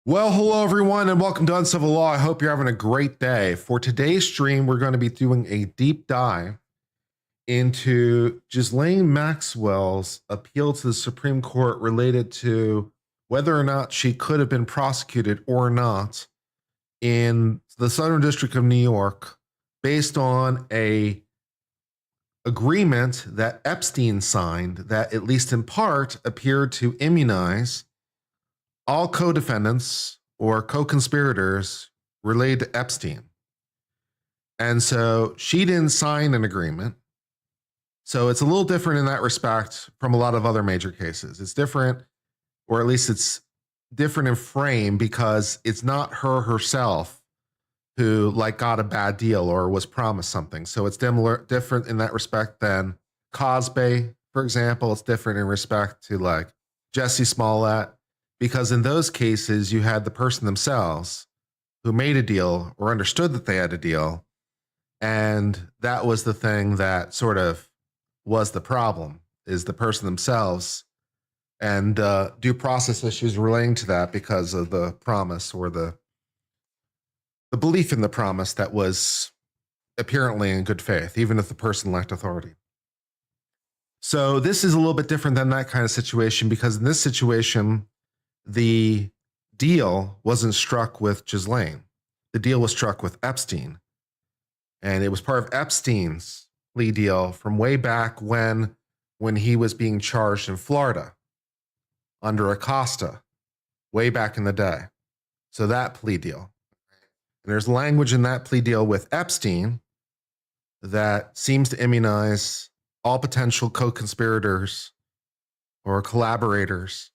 Well, hello everyone, and welcome to Uncivil Law. I hope you're having a great day. For today's stream, we're going to be doing a deep dive into Ghislaine Maxwell's appeal to the Supreme Court related to whether or not she could have been prosecuted or not in the Southern District of New York based on a agreement that Epstein signed that, at least in part, appeared to immunize all co-defendants or co-conspirators related to Epstein. And so she didn't sign an agreement. So it's a little different in that respect from a lot of other major cases. It's different, or at least it's different in frame, because it's not her herself who got a bad deal or was promised something. So it's different in that respect than Cosby, for example. It's different in respect to Jesse Smollett, because in those cases, you had the person themselves who made a deal or understood that they had a deal. And that was the thing that sort of was the problem, is the person themselves and due process issues relating to that because of the promise or the belief in the promise that was apparently in good faith, even if the person lacked authority. So this is a little bit different than that kind of situation, because in this situation, the deal wasn't struck with Ghislaine. The deal was struck with Epstein. And it was part of Epstein's plea deal from way back when he was being charged in Florida under Acosta, way back in the day. So that plea deal. And there's language in that plea deal with Epstein that seems to immunize all potential co-conspirators or collaborators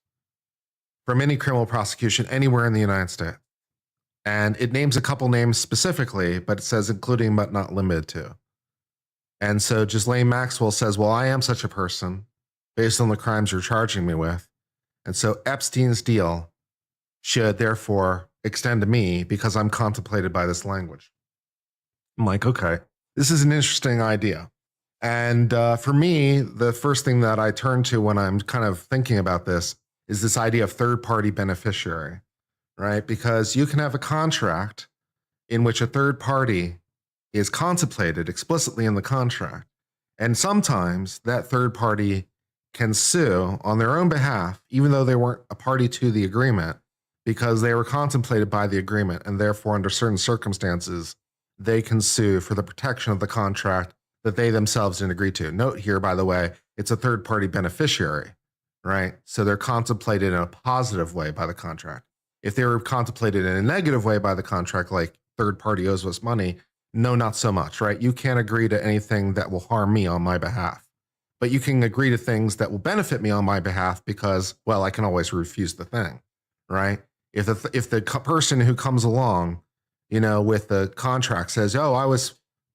from any criminal prosecution anywhere in the United States. And it names a couple names specifically, but it says including but not limited to. And so Ghislaine Maxwell says, well, I am such a person based on the crimes you're charging me with. And so Epstein's deal should therefore extend to me because I'm contemplated by this language. I'm like, okay, this is an interesting idea. And for me, the first thing that I turn to when I'm kind of thinking about this is this idea of third-party beneficiary, right? Because you can have a contract in which a third party is contemplated explicitly in the contract. And sometimes that third party can sue on their own behalf, even though they weren't a party to the agreement, because they were contemplated by the agreement, and therefore under certain circumstances, they can sue for the protection of the contract that they themselves didn't agree to. Note here, by the way, it's a third-party beneficiary, right? So they're contemplated in a positive way by the contract. If they were contemplated in a negative way by the contract, like third party owes us money, no, not so much, right? You can't agree to anything that will harm me on my behalf, but you can agree to things that will benefit me on my behalf because, well, I can always refuse the thing, right? If the person who comes along, with the contract says, oh,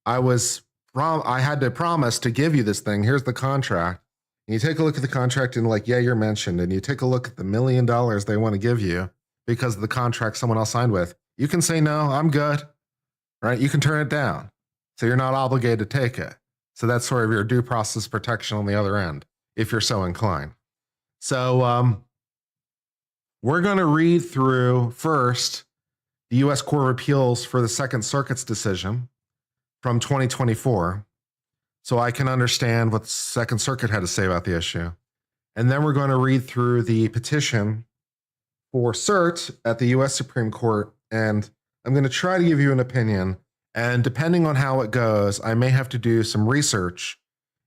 I had to promise to give you this thing. Here's the contract. And you take a look at the contract and yeah, you're mentioned. And you take a look at the $1 million they want to give you because of the contract someone else signed with. You can say, no, I'm good, right? You can turn it down. So you're not obligated to take it. So that's sort of your due process protection on the other end, if you're so inclined. So we're going to read through first the U.S. Court of Appeals for the Second Circuit's decision from 2024, so I can understand what the Second Circuit had to say about the issue. And then we're going to read through the petition for cert at the U.S. Supreme Court, and I'm going to try to give you an opinion. And depending on how it goes, I may have to do some research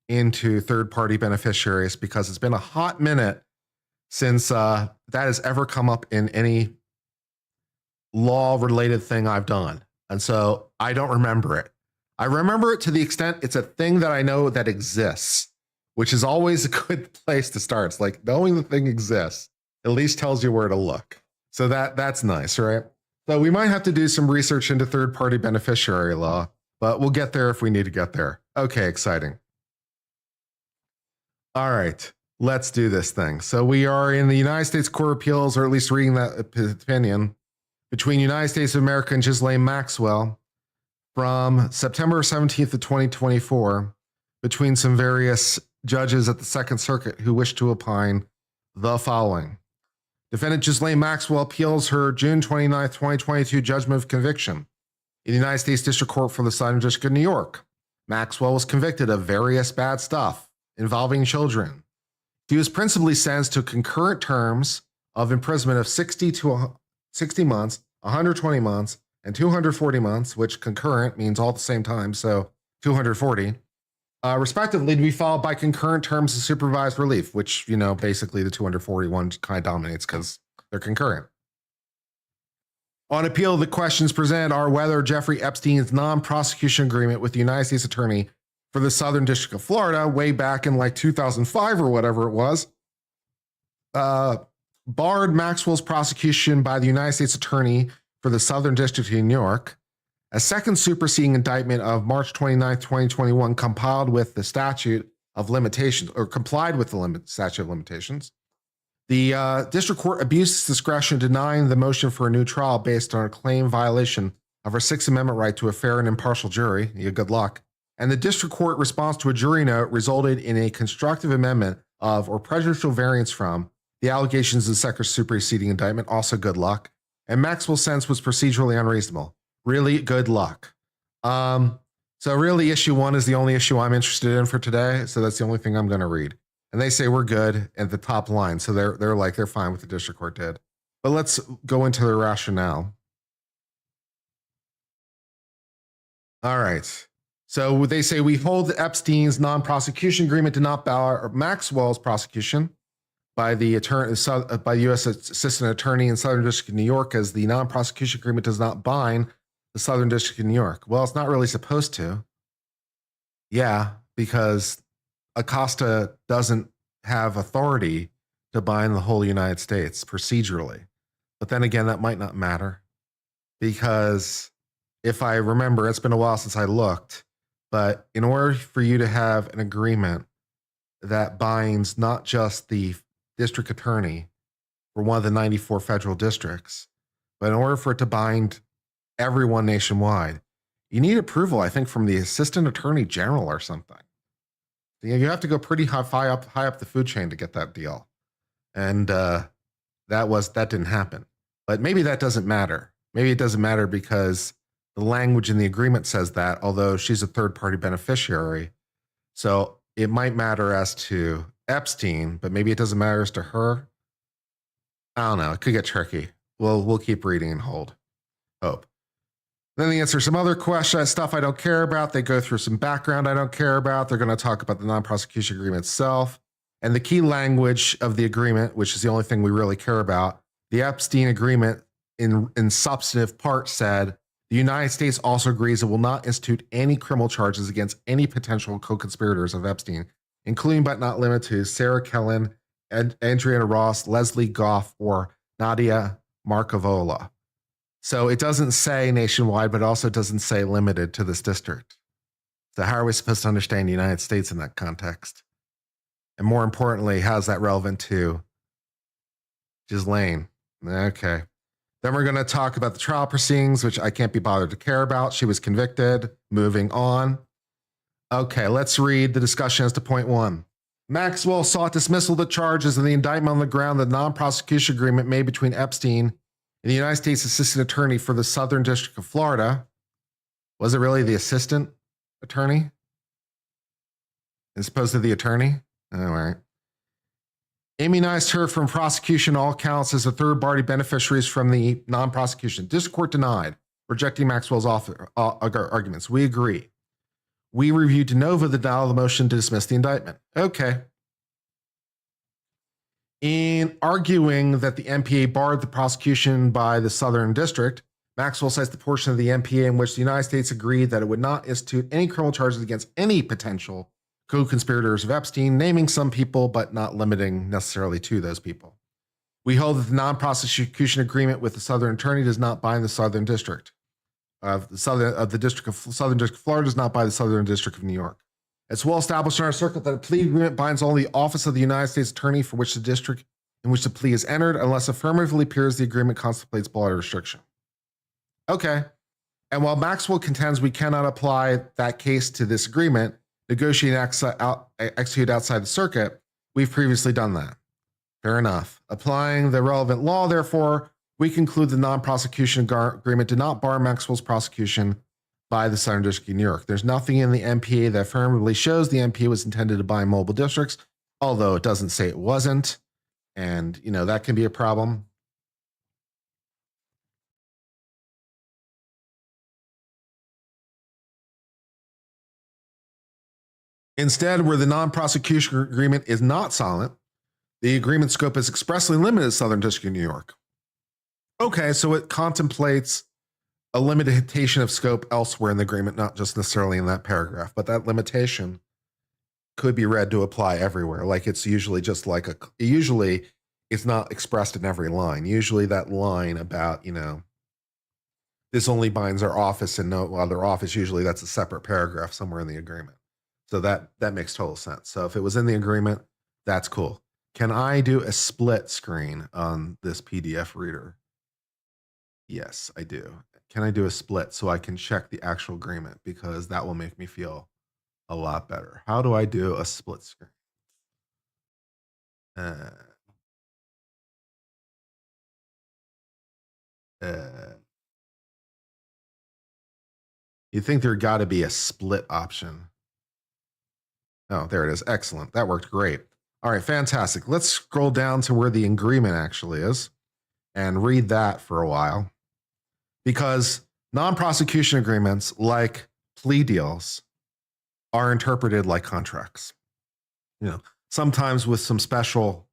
into third-party beneficiaries, because it's been a hot minute since that has ever come up in any law-related thing I've done. And so I don't remember it. I remember it to the extent it's a thing that I know that exists, which is always a good place to start. It's like knowing the thing exists at least tells you where to look. So that's nice, right? So we might have to do some research into third-party beneficiary law, but we'll get there if we need to get there. Okay, exciting. All right, let's do this thing. So we are in the United States Court of Appeals, or at least reading that opinion, between United States of America and Ghislaine Maxwell from September 17th of 2024, between some various judges at the Second Circuit who wish to opine the following. Defendant Ghislaine Maxwell appeals her June 29, 2022 judgment of conviction in the United States District Court for the Southern District of New York. Maxwell was convicted of various bad stuff involving children. She was principally sentenced to concurrent terms of imprisonment of 60 months, 120 months, and 240 months, which concurrent means all at the same time, so 240, respectively, to be followed by concurrent terms of supervised relief, which, basically the 241 kind of dominates because they're concurrent. On appeal, the questions presented are whether Jeffrey Epstein's non-prosecution agreement with the United States Attorney for the Southern District of Florida, way back in like 2005 or whatever it was, barred Maxwell's prosecution by the United States Attorney for the Southern District of New York. A second superseding indictment of March 29, 2021 complied with the statute of limitations. The district court abused its discretion denying the motion for a new trial based on a claim violation of our Sixth Amendment right to a fair and impartial jury. Good luck. And the district court response to a jury note resulted in a constructive amendment of or prejudicial variance from the allegations of the second superseding indictment. Also good luck. And Maxwell's sentence was procedurally unreasonable. Really good luck. So really issue 1 is the only issue I'm interested in for today. So that's the only thing I'm going to read. And they say we're good at the top line. So they're fine with what the district court did. But let's go into the rationale. All right. So they say we hold that Epstein's non-prosecution agreement did not bar Maxwell's prosecution by the U.S. Assistant Attorney in Southern District of New York, as the non-prosecution agreement does not bind the Southern District of New York. Well, it's not really supposed to. Yeah, because Acosta doesn't have authority to bind the whole United States procedurally. But then again, that might not matter, because if I remember, it's been a while since I looked, but in order for you to have an agreement that binds not just the district attorney for one of the 94 federal districts, but in order for it to bind everyone nationwide, you need approval, I think, from the assistant attorney general or something. You have to go pretty high up the food chain to get that deal. And that didn't happen. But maybe that doesn't matter. Maybe it doesn't matter because the language in the agreement says that, although she's a third-party beneficiary. So it might matter as to Epstein, but maybe it doesn't matter as to her. I don't know. It could get tricky. We'll keep reading and hope. Then they answer some other questions, stuff I don't care about. They go through some background I don't care about. They're going to talk about the non-prosecution agreement itself and the key language of the agreement, which is the only thing we really care about. The Epstein agreement in substantive part said, the United States also agrees it will not institute any criminal charges against any potential co-conspirators of Epstein, including but not limited to Sarah Kellen, Andrea Ross, Leslie Goff, or Nadia Markovola. So it doesn't say nationwide, but also doesn't say limited to this district. So how are we supposed to understand the United States in that context? And more importantly, how's that relevant to Ghislaine? Okay. Then we're going to talk about the trial proceedings, which I can't be bothered to care about. She was convicted. Moving on. Okay, let's read the discussion as to point 1. Maxwell sought dismissal of the charges in the indictment on the ground that the non-prosecution agreement made between Epstein and the United States Assistant Attorney for the Southern District of Florida. Was it really the Assistant Attorney as opposed to the Attorney? All right. Immunized her from prosecution all counts as a third-party beneficiaries from the non-prosecution. District Court denied, rejecting Maxwell's arguments. We agree. We reviewed de novo the denial of the motion to dismiss the indictment. Okay. In arguing that the MPA barred the prosecution by the Southern District, Maxwell cites the portion of the MPA in which the United States agreed that it would not institute any criminal charges against any potential co-conspirators of Epstein, naming some people, but not limiting necessarily to those people. We hold that the non-prosecution agreement with the Southern Attorney does not bind the Southern District of the Southern District of Florida, does not bind the Southern District of New York. It's well established in our circuit that a plea agreement binds only the office of the United States Attorney for which the district in which the plea is entered, unless affirmatively appears the agreement contemplates blood restriction. Okay. And while Maxwell contends we cannot apply that case to this agreement, negotiate and execute outside the circuit, we've previously done that. Fair enough. Applying the relevant law, therefore, we conclude the non-prosecution agreement did not bar Maxwell's prosecution by the Southern District of New York. There's nothing in the MPA that affirmatively shows the MPA was intended to bind mobile districts, although it doesn't say it wasn't. And, you know, that can be a problem. Instead, where the non-prosecution agreement is not silent, the agreement scope is expressly limited to Southern District of New York. Okay, so it contemplates a limitation of scope elsewhere in the agreement, not just necessarily in that paragraph, but that limitation could be read to apply everywhere. Like it's usually just like usually it's not expressed in every line. Usually that line about, you know, this only binds our office and no other office, usually that's a separate paragraph somewhere in the agreement. So that makes total sense. So if it was in the agreement, that's cool. Can I do a split screen on this PDF reader? Yes, I do. Can I do a split so I can check the actual agreement? Because that will make me feel a lot better. How do I do a split screen? You think there got to be a split option? Oh, there it is. Excellent. That worked great. All right, fantastic. Let's scroll down to where the agreement actually is and read that for a while. Because non-prosecution agreements, like plea deals, are interpreted like contracts. You know, sometimes with some special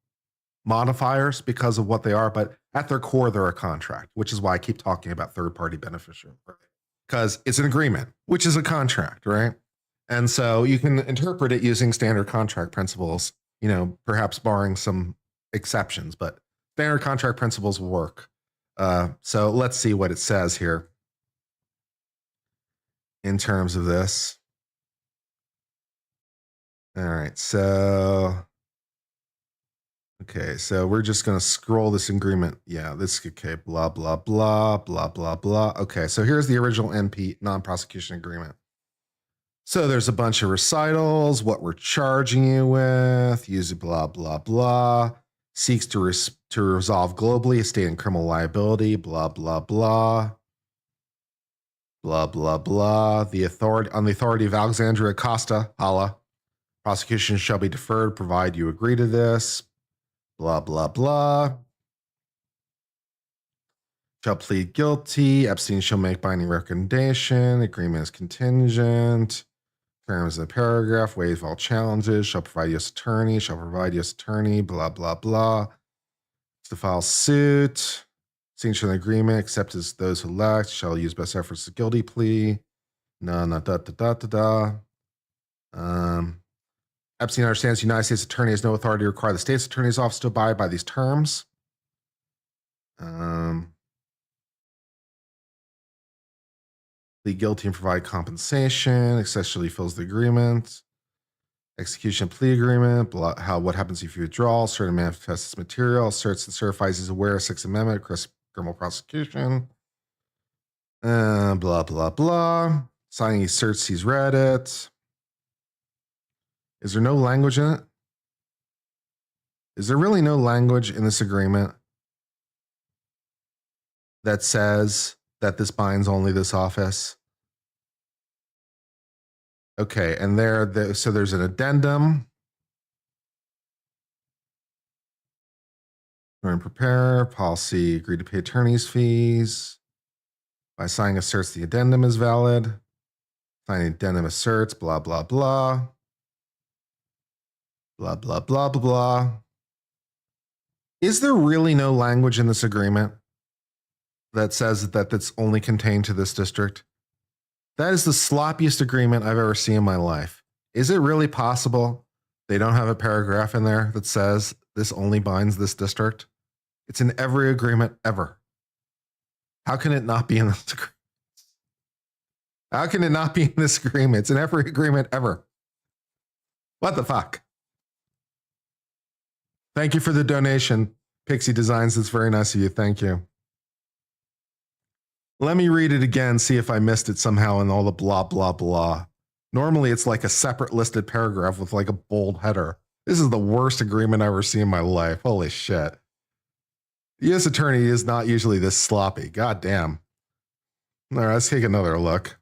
modifiers because of what they are, but at their core, they're a contract, which is why I keep talking about third-party beneficiary, right? Because it's an agreement, which is a contract, right? And so you can interpret it using standard contract principles, you know, perhaps barring some exceptions, but standard contract principles work. So let's see what it says here in terms of this. All right, so, okay, so we're just going to scroll this agreement. Yeah, this, okay, blah, blah, blah, blah, blah, blah. Okay, so here's the original NP, non-prosecution agreement. So there's a bunch of recitals, what we're charging you with, use blah, blah, blah, seeks to resolve globally a state in criminal liability, blah, blah, blah, blah, blah, blah. On the authority of Alexandria Acosta, Hala, prosecution shall be deferred, provided you agree to this, blah, blah, blah. Shall plead guilty, Epstein shall make binding recommendation, agreement is contingent. Terms of the paragraph, waive all challenges, shall provide U.S. attorney, blah, blah, blah. To file suit, signature of the agreement, except as those who elect, shall use best efforts to guilty plea. Epstein understands the United States attorney has no authority to require the state's attorney's office to abide by these terms. Plead guilty and provide compensation, essentially fills the agreement. Execution plea agreement, what happens if you withdraw, certain manifests material, asserts and certifies he's aware of Sixth Amendment, criminal prosecution. Blah, blah, blah. Signing, he asserts he's read it. Is there no language in it? Is there really no language in this agreement that says that this binds only this office? Okay, and so there's an addendum. Join prepare, policy, agree to pay attorney's fees. By signing asserts the addendum is valid. Signing addendum asserts, blah, blah, blah. Blah, blah, blah, blah, blah. Is there really no language in this agreement that says that that's only contained to this district? That is the sloppiest agreement I've ever seen in my life. Is it really possible they don't have a paragraph in there that says this only binds this district? It's in every agreement ever. How can it not be in this agreement? How can it not be in this agreement? It's in every agreement ever. What the fuck? Thank you for the donation, Pixie Designs. It's very nice of you. Thank you. Let me read it again, see if I missed it somehow in all the blah, blah, blah. Normally, it's like a separate listed paragraph with like a bold header. This is the worst agreement I've ever seen in my life. Holy shit. The U.S. attorney is not usually this sloppy. God damn. All right, let's take another look.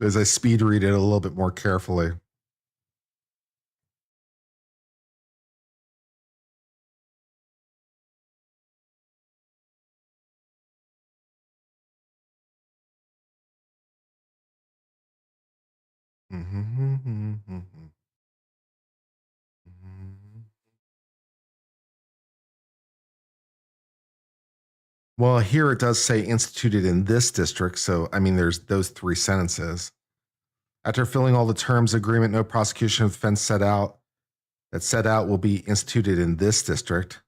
As I speed read it a little bit more carefully. Well, here it does say instituted in this district. So, I mean, there's those three sentences. After filling all the terms agreement, no prosecution of offense set out will be instituted in this district.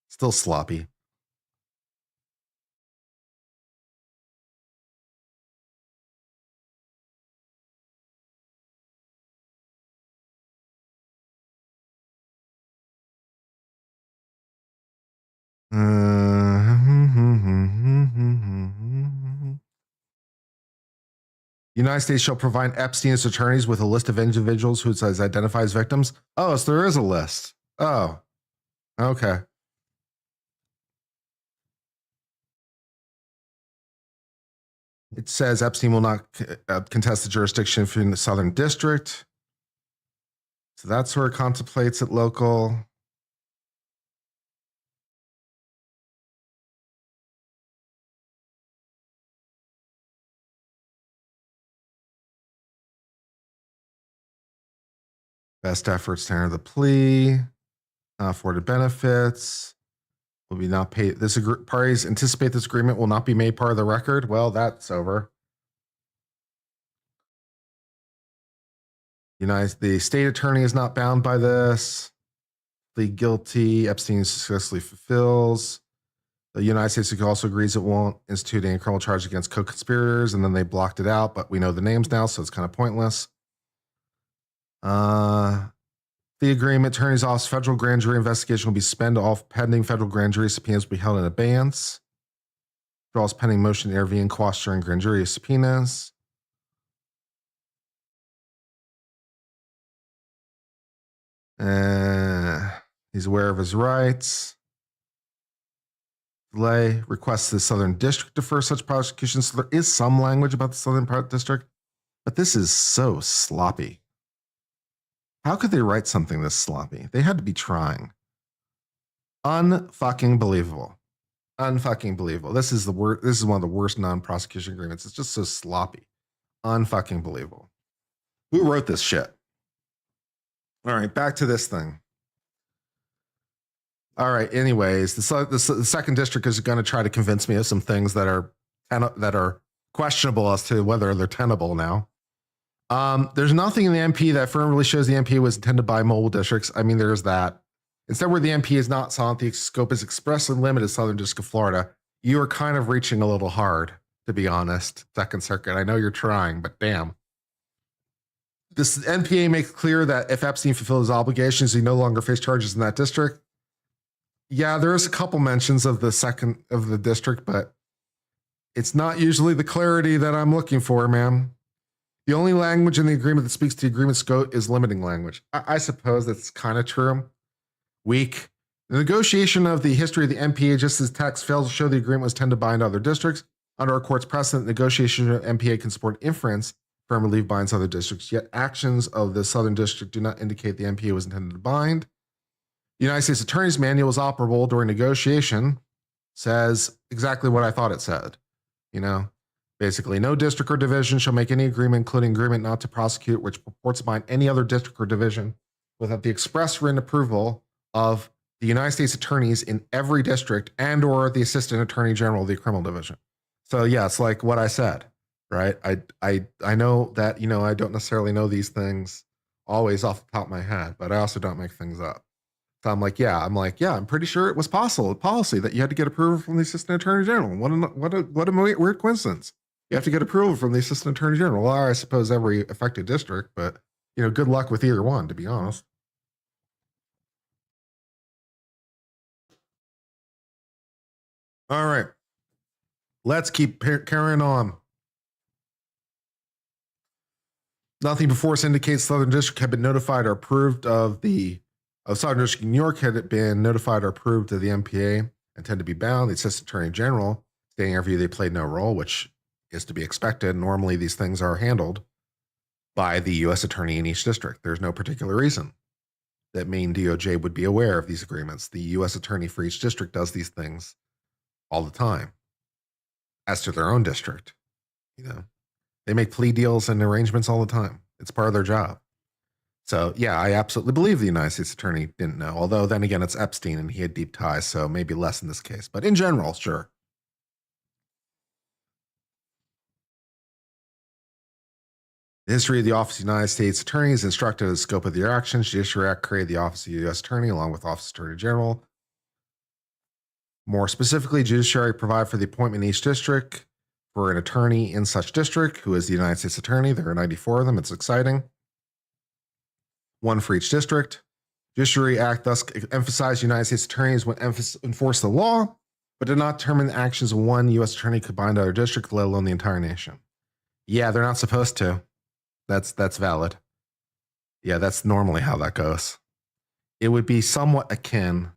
Still sloppy. The United States shall provide Epstein's attorneys with a list of individuals who says identifies victims. Oh, so there is a list. Oh, okay. It says Epstein will not contest the jurisdiction in the Southern District. So that's where it contemplates it local. Best efforts to enter the plea. Afforded benefits. Will be not paid. Parties anticipate this agreement will not be made part of the record. Well, that's over. The state attorney is not bound by this. Plead guilty. Epstein successfully fulfills. The United States also agrees it won't institute any criminal charge against co-conspirators, and then they blocked it out, but we know the names now, so it's kind of pointless. The agreement, attorney's office, federal grand jury investigation will be suspended. All pending federal grand jury subpoenas will be held in abeyance. Draws pending motion to intervene, quash during grand jury subpoenas. He's aware of his rights. Delay requests the Southern District defer such prosecution. So there is some language about the Southern District, but this is so sloppy. How could they write something this sloppy? They had to be trying. Unfucking believable. Unfucking believable. This is one of the worst non-prosecution agreements. It's just so sloppy. Unfucking believable. Who wrote this shit? All right, back to this thing. All right. Anyways, the second district is going to try to convince me of some things that are questionable as to whether they're tenable now. There's nothing in the MP that firmly shows the MP was intended by mobile districts. I mean, there's that. Instead, where the MP is not silent, the scope is expressly limited to Southern District of Florida. You are kind of reaching a little hard, to be honest, Second Circuit. I know you're trying, but damn. This NPA makes clear that if Epstein fulfills his obligations, he no longer face charges in that district. Yeah, there's a couple mentions of the district, but it's not usually the clarity that I'm looking for, man. The only language in the agreement that speaks to the agreement scope is limiting language. I suppose that's kind of true. Weak. The negotiation of the history of the MPA, just as text fails to show the agreement was intended to bind other districts. Under our court's precedent, negotiation of MPA can support inference firm relief binds other districts, yet actions of the Southern District do not indicate the MPA was intended to bind. The United States Attorney's Manual is operable during negotiation, says exactly what I thought it said. Basically, no district or division shall make any agreement, including agreement not to prosecute, which purports to bind any other district or division without the express written approval of the United States attorneys in every district and or the assistant attorney general of the criminal division. So yeah, it's like what I said, right? I know that, I don't necessarily know these things always off the top of my head, but I also don't make things up. So I'm like, yeah, I'm pretty sure it was policy that you had to get approval from the assistant attorney general. What a weird coincidence. You have to get approval from the assistant attorney general. Well, I suppose every affected district, but good luck with either one, to be honest. All right. Let's keep carrying on. Nothing before us indicates Southern District had been notified or approved of Southern District of New York had been notified or approved of the MPA and tend to be bound. The Assistant Attorney General stating in our view they played no role, which is to be expected. Normally these things are handled by the U.S. Attorney in each district. There's no particular reason that Maine DOJ would be aware of these agreements. The U.S. Attorney for each district does these things all the time as to their own district. They make plea deals and arrangements all the time. It's part of their job. So, yeah, I absolutely believe the United States Attorney didn't know. Although, then again, it's Epstein and he had deep ties, so maybe less in this case. But in general, sure. The history of the Office of the United States Attorney is instructed of the scope of their actions. Judiciary Act created the Office of the U.S. Attorney along with Office of Attorney General. More specifically, Judiciary provide for the appointment in each district for an attorney in such district who is the United States Attorney. There are 94 of them. It's exciting. One for each district. Judiciary Act thus emphasized United States attorneys would enforce the law, but did not determine the actions of one U.S. attorney could bind other district, let alone the entire nation. Yeah, they're not supposed to. That's valid. Yeah, that's normally how that goes. It would be somewhat akin,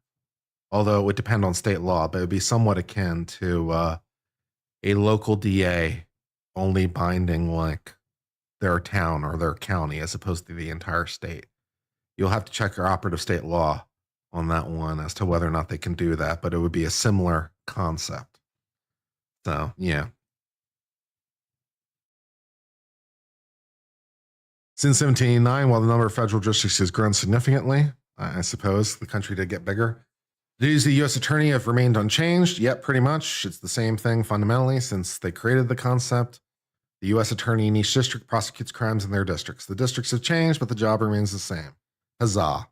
although it would depend on state law, but it would be somewhat akin to a local DA only binding like their town or their county as opposed to the entire state. You'll have to check your operative state law on that one as to whether or not they can do that, but it would be a similar concept. So, yeah. Since 1789, while the number of federal districts has grown significantly, I suppose the country did get bigger. The duties of the U.S. Attorney have remained unchanged. Yet, pretty much, it's the same thing fundamentally since they created the concept. The U.S. Attorney in each district prosecutes crimes in their districts. The districts have changed, but the job remains the same. Huzzah.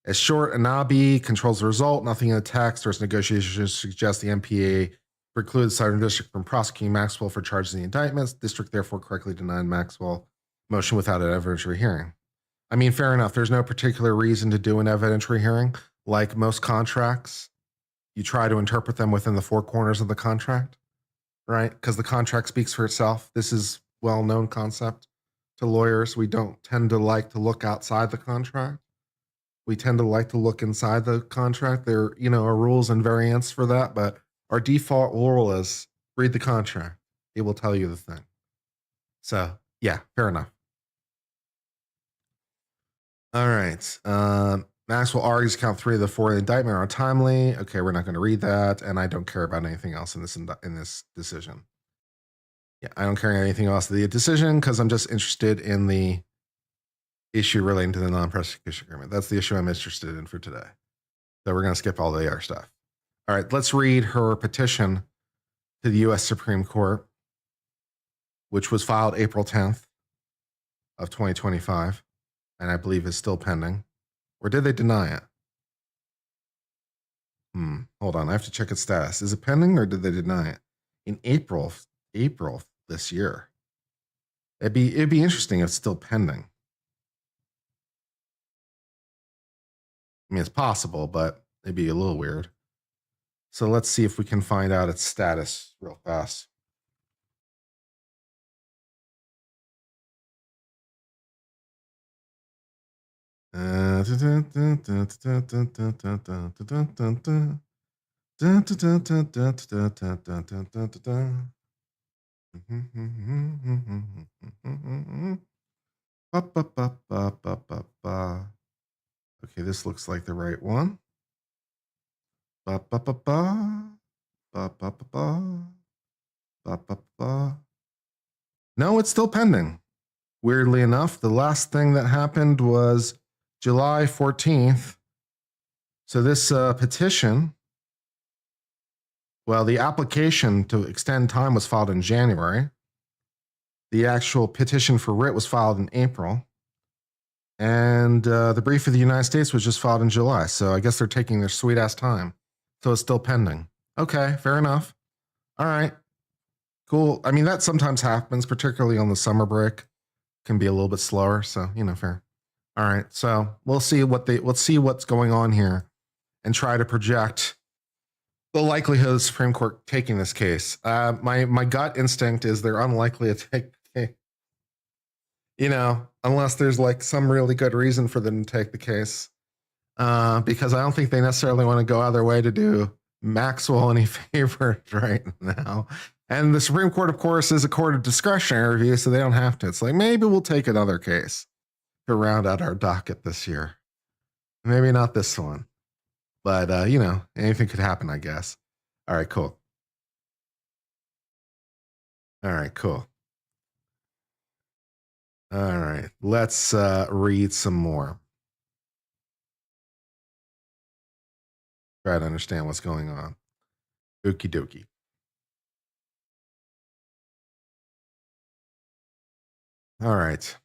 As short Anabi controls the result, nothing in the text or its negotiations suggests the MPA precludes Southern District from prosecuting Maxwell for charges in the indictments. District therefore correctly denied Maxwell motion without an evidentiary hearing. I mean, fair enough. There's no particular reason to do an evidentiary hearing. Like most contracts, you try to interpret them within the four corners of the contract, right? Because the contract speaks for itself. This is well-known concept to lawyers. We don't tend to like to look outside the contract. We tend to like to look inside the contract. There, are rules and variants for that, but our default rule is read the contract. It will tell you the thing. So, yeah, fair enough. All right. Maxwell argues count 3 of the 4 in the indictment are untimely. Okay, we're not going to read that, and I don't care about anything else in this decision. Yeah, I don't care anything else in the decision because I'm just interested in the issue relating to the non-prosecution agreement. That's the issue I'm interested in for today. So we're going to skip all the other stuff. All right, let's read her petition to the U.S. Supreme Court, which was filed April 10th of 2025, and I believe is still pending. Or did they deny it? Hold on, I have to check its status. Is it pending or did they deny it? In April this year. It'd be interesting if it's still pending. I mean, it's possible, but it'd be a little weird. So let's see if we can find out its status real fast. Okay, this looks like the right one. No, it's still pending. Weirdly enough, the last thing that happened was July 14th. So this petition, well, the application to extend time was filed in January. The actual petition for writ was filed in April. And the brief of the United States was just filed in July. So I guess they're taking their sweet ass time. So it's still pending. Okay, fair enough. All right, cool. I mean, that sometimes happens, particularly on the summer break. Can be a little bit slower. So, fair. All right. So let's see what's going on here and try to project the likelihood of the Supreme Court taking this case. My gut instinct is they're unlikely to take. unless there's like some really good reason for them to take the case. Because I don't think they necessarily want to go out of their way to do Maxwell any favors right now. And the Supreme Court, of course, is a court of discretionary review, so they don't have to. It's like, maybe we'll take another case to round out our docket this year. Maybe not this one. But, anything could happen, I guess. All right, cool. All right, cool. All right, let's read some more. Try to understand what's going on. Okie dokie. All right.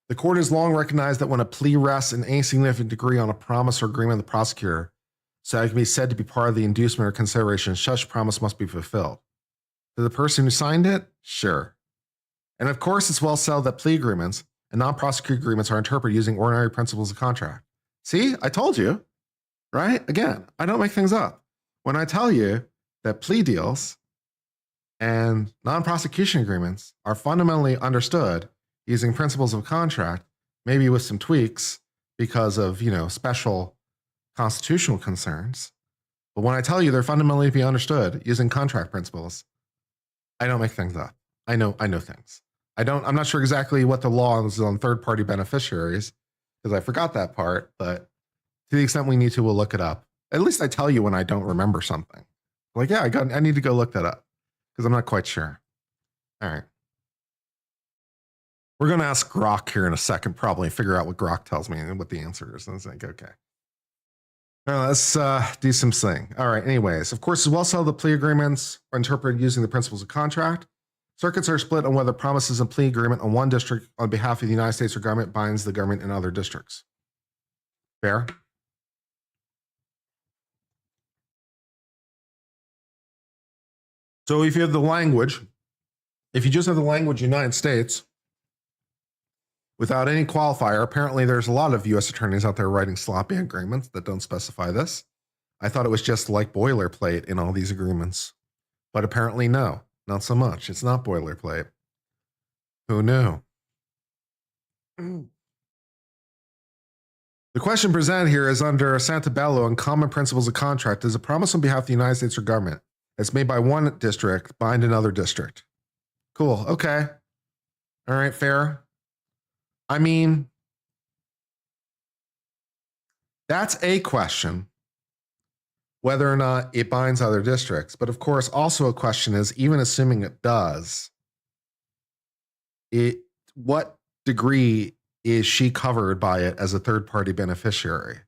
The court has long recognized that when a plea rests in any significant degree on a promise or agreement of the prosecutor, so it can be said to be part of the inducement or consideration, such promise must be fulfilled. To the person who signed it, sure. And of course, it's well settled that plea agreements and non-prosecutor agreements are interpreted using ordinary principles of contract. See, I told you, right? Again, I don't make things up. When I tell you that plea deals and non-prosecution agreements are fundamentally understood using principles of contract, maybe with some tweaks because of, special constitutional concerns. But when I tell you they're fundamentally to be understood using contract principles, I don't make things up. I know things. I'm not sure exactly what the law is on third-party beneficiaries because I forgot that part, but to the extent we need to, we'll look it up. At least I tell you when I don't remember something. Like, yeah, I need to go look that up because I'm not quite sure. All right. We're going to ask Grok here in a second, probably figure out what Grok tells me and what the answer is. And it's like, okay. All right, let's do some thing. All right, anyways, of course, as well settled the plea agreements are interpreted using the principles of contract. Circuits are split on whether promises and plea agreement on one district on behalf of the United States or government binds the government in other districts. Fair? So if you have the language, if you just have the language United States without any qualifier, apparently there's a lot of U.S. attorneys out there writing sloppy agreements that don't specify this. I thought it was just like boilerplate in all these agreements, but apparently no, not so much. It's not boilerplate. Who knew? The question presented here is under Santabello and common principles of contract. Does a promise on behalf of the United States or government that's made by one district bind another district? Cool. Okay. All right. Fair. I mean, that's a question, whether or not it binds other districts. But of course, also a question is, even assuming it does, what degree is she covered by it as a third-party beneficiary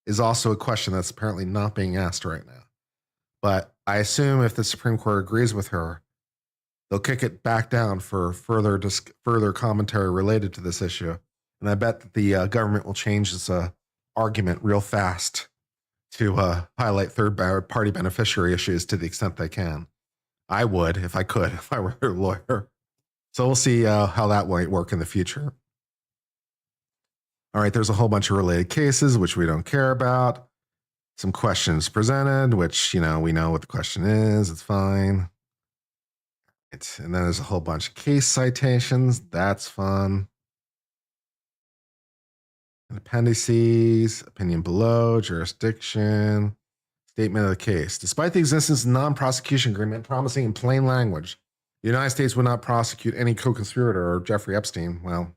is also a question that's apparently not being asked right now. But I assume if the Supreme Court agrees with her, they'll kick it back down for further commentary related to this issue. And I bet that the government will change its argument real fast to highlight third-party beneficiary issues to the extent they can. I would, if I could, if I were a lawyer. So we'll see how that might work in the future. All right, there's a whole bunch of related cases, which we don't care about. Some questions presented, which, we know what the question is. It's fine. And then there's a whole bunch of case citations. That's fun. And appendices, opinion below, jurisdiction, statement of the case. Despite the existence of non-prosecution agreement promising in plain language, the United States would not prosecute any co-conspirator or Jeffrey Epstein. Well,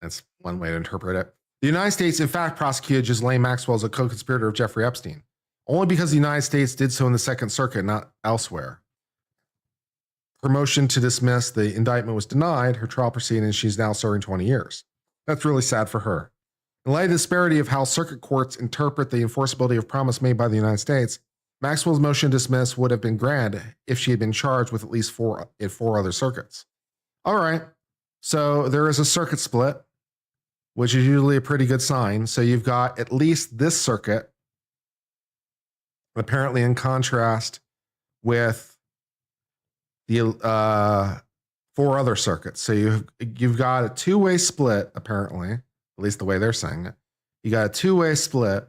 that's one way to interpret it. The United States, in fact, prosecuted Ghislaine Maxwell as a co-conspirator of Jeffrey Epstein, only because the United States did so in the Second Circuit, not elsewhere. Her motion to dismiss the indictment was denied. Her trial proceedings, she's now serving 20 years. That's really sad for her. In light of the disparity of how circuit courts interpret the enforceability of promise made by the United States, Maxwell's motion to dismiss would have been granted if she had been charged with at least four other circuits. All right, so there is a circuit split, which is usually a pretty good sign. So you've got at least this circuit, apparently in contrast with the 4 other circuits. So you've got a two-way split, apparently, at least the way they're saying it. You got a two-way split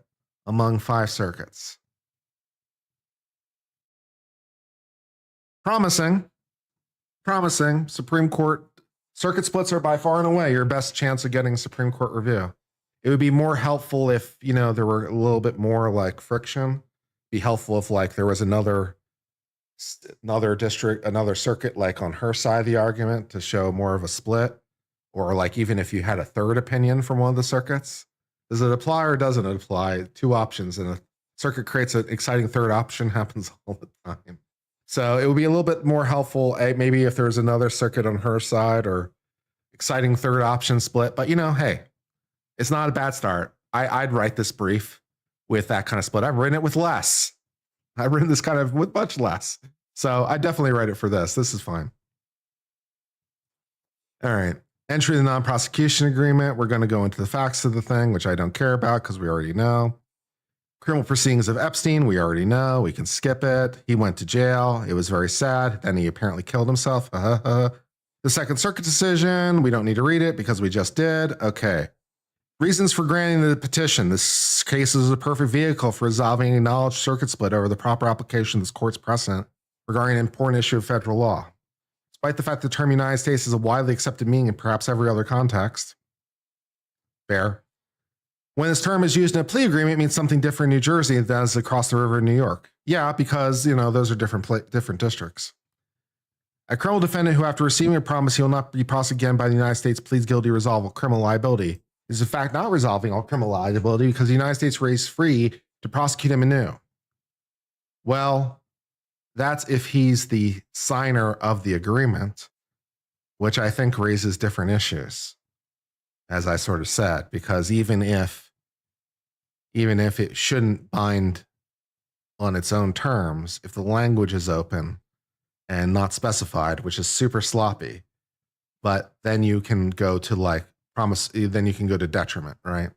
among 5 circuits. Promising. Supreme Court Circuit splits are by far and away your best chance of getting Supreme Court review. It would be more helpful if, there were a little bit more like friction. Be helpful if like there was another district, another circuit like on her side of the argument to show more of a split, or like even if you had a third opinion from one of the circuits. Does it apply or doesn't it apply? Two options, and a circuit creates an exciting third option, happens all the time. So it would be a little bit more helpful, maybe if there's another circuit on her side or exciting third option split. But hey, it's not a bad start. I'd write this brief with that kind of split. I've written it with less. I've written this kind of with much less. So I definitely write it for this. This is fine. All right. Entry of the non-prosecution agreement. We're going to go into the facts of the thing, which I don't care about because we already know. Criminal proceedings of Epstein, we already know. We can skip it. He went to jail. It was very sad. Then he apparently killed himself. The Second Circuit decision, we don't need to read it because we just did. Okay. Reasons for granting the petition. This case is a perfect vehicle for resolving an acknowledged circuit split over the proper application of this court's precedent regarding an important issue of federal law. Despite the fact the term United States is a widely accepted meaning in perhaps every other context. Fair. When this term is used in a plea agreement, it means something different in New Jersey than is across the river in New York. Yeah, because, those are different districts. A criminal defendant who, after receiving a promise he will not be prosecuted again by the United States, pleads guilty to resolve all criminal liability, is in fact not resolving all criminal liability because the United States raised free to prosecute him anew. Well, that's if he's the signer of the agreement, which I think raises different issues, as I sort of said, because even if it shouldn't bind on its own terms, if the language is open and not specified, which is super sloppy, but then you can go to like promise, then you can go to detriment, right?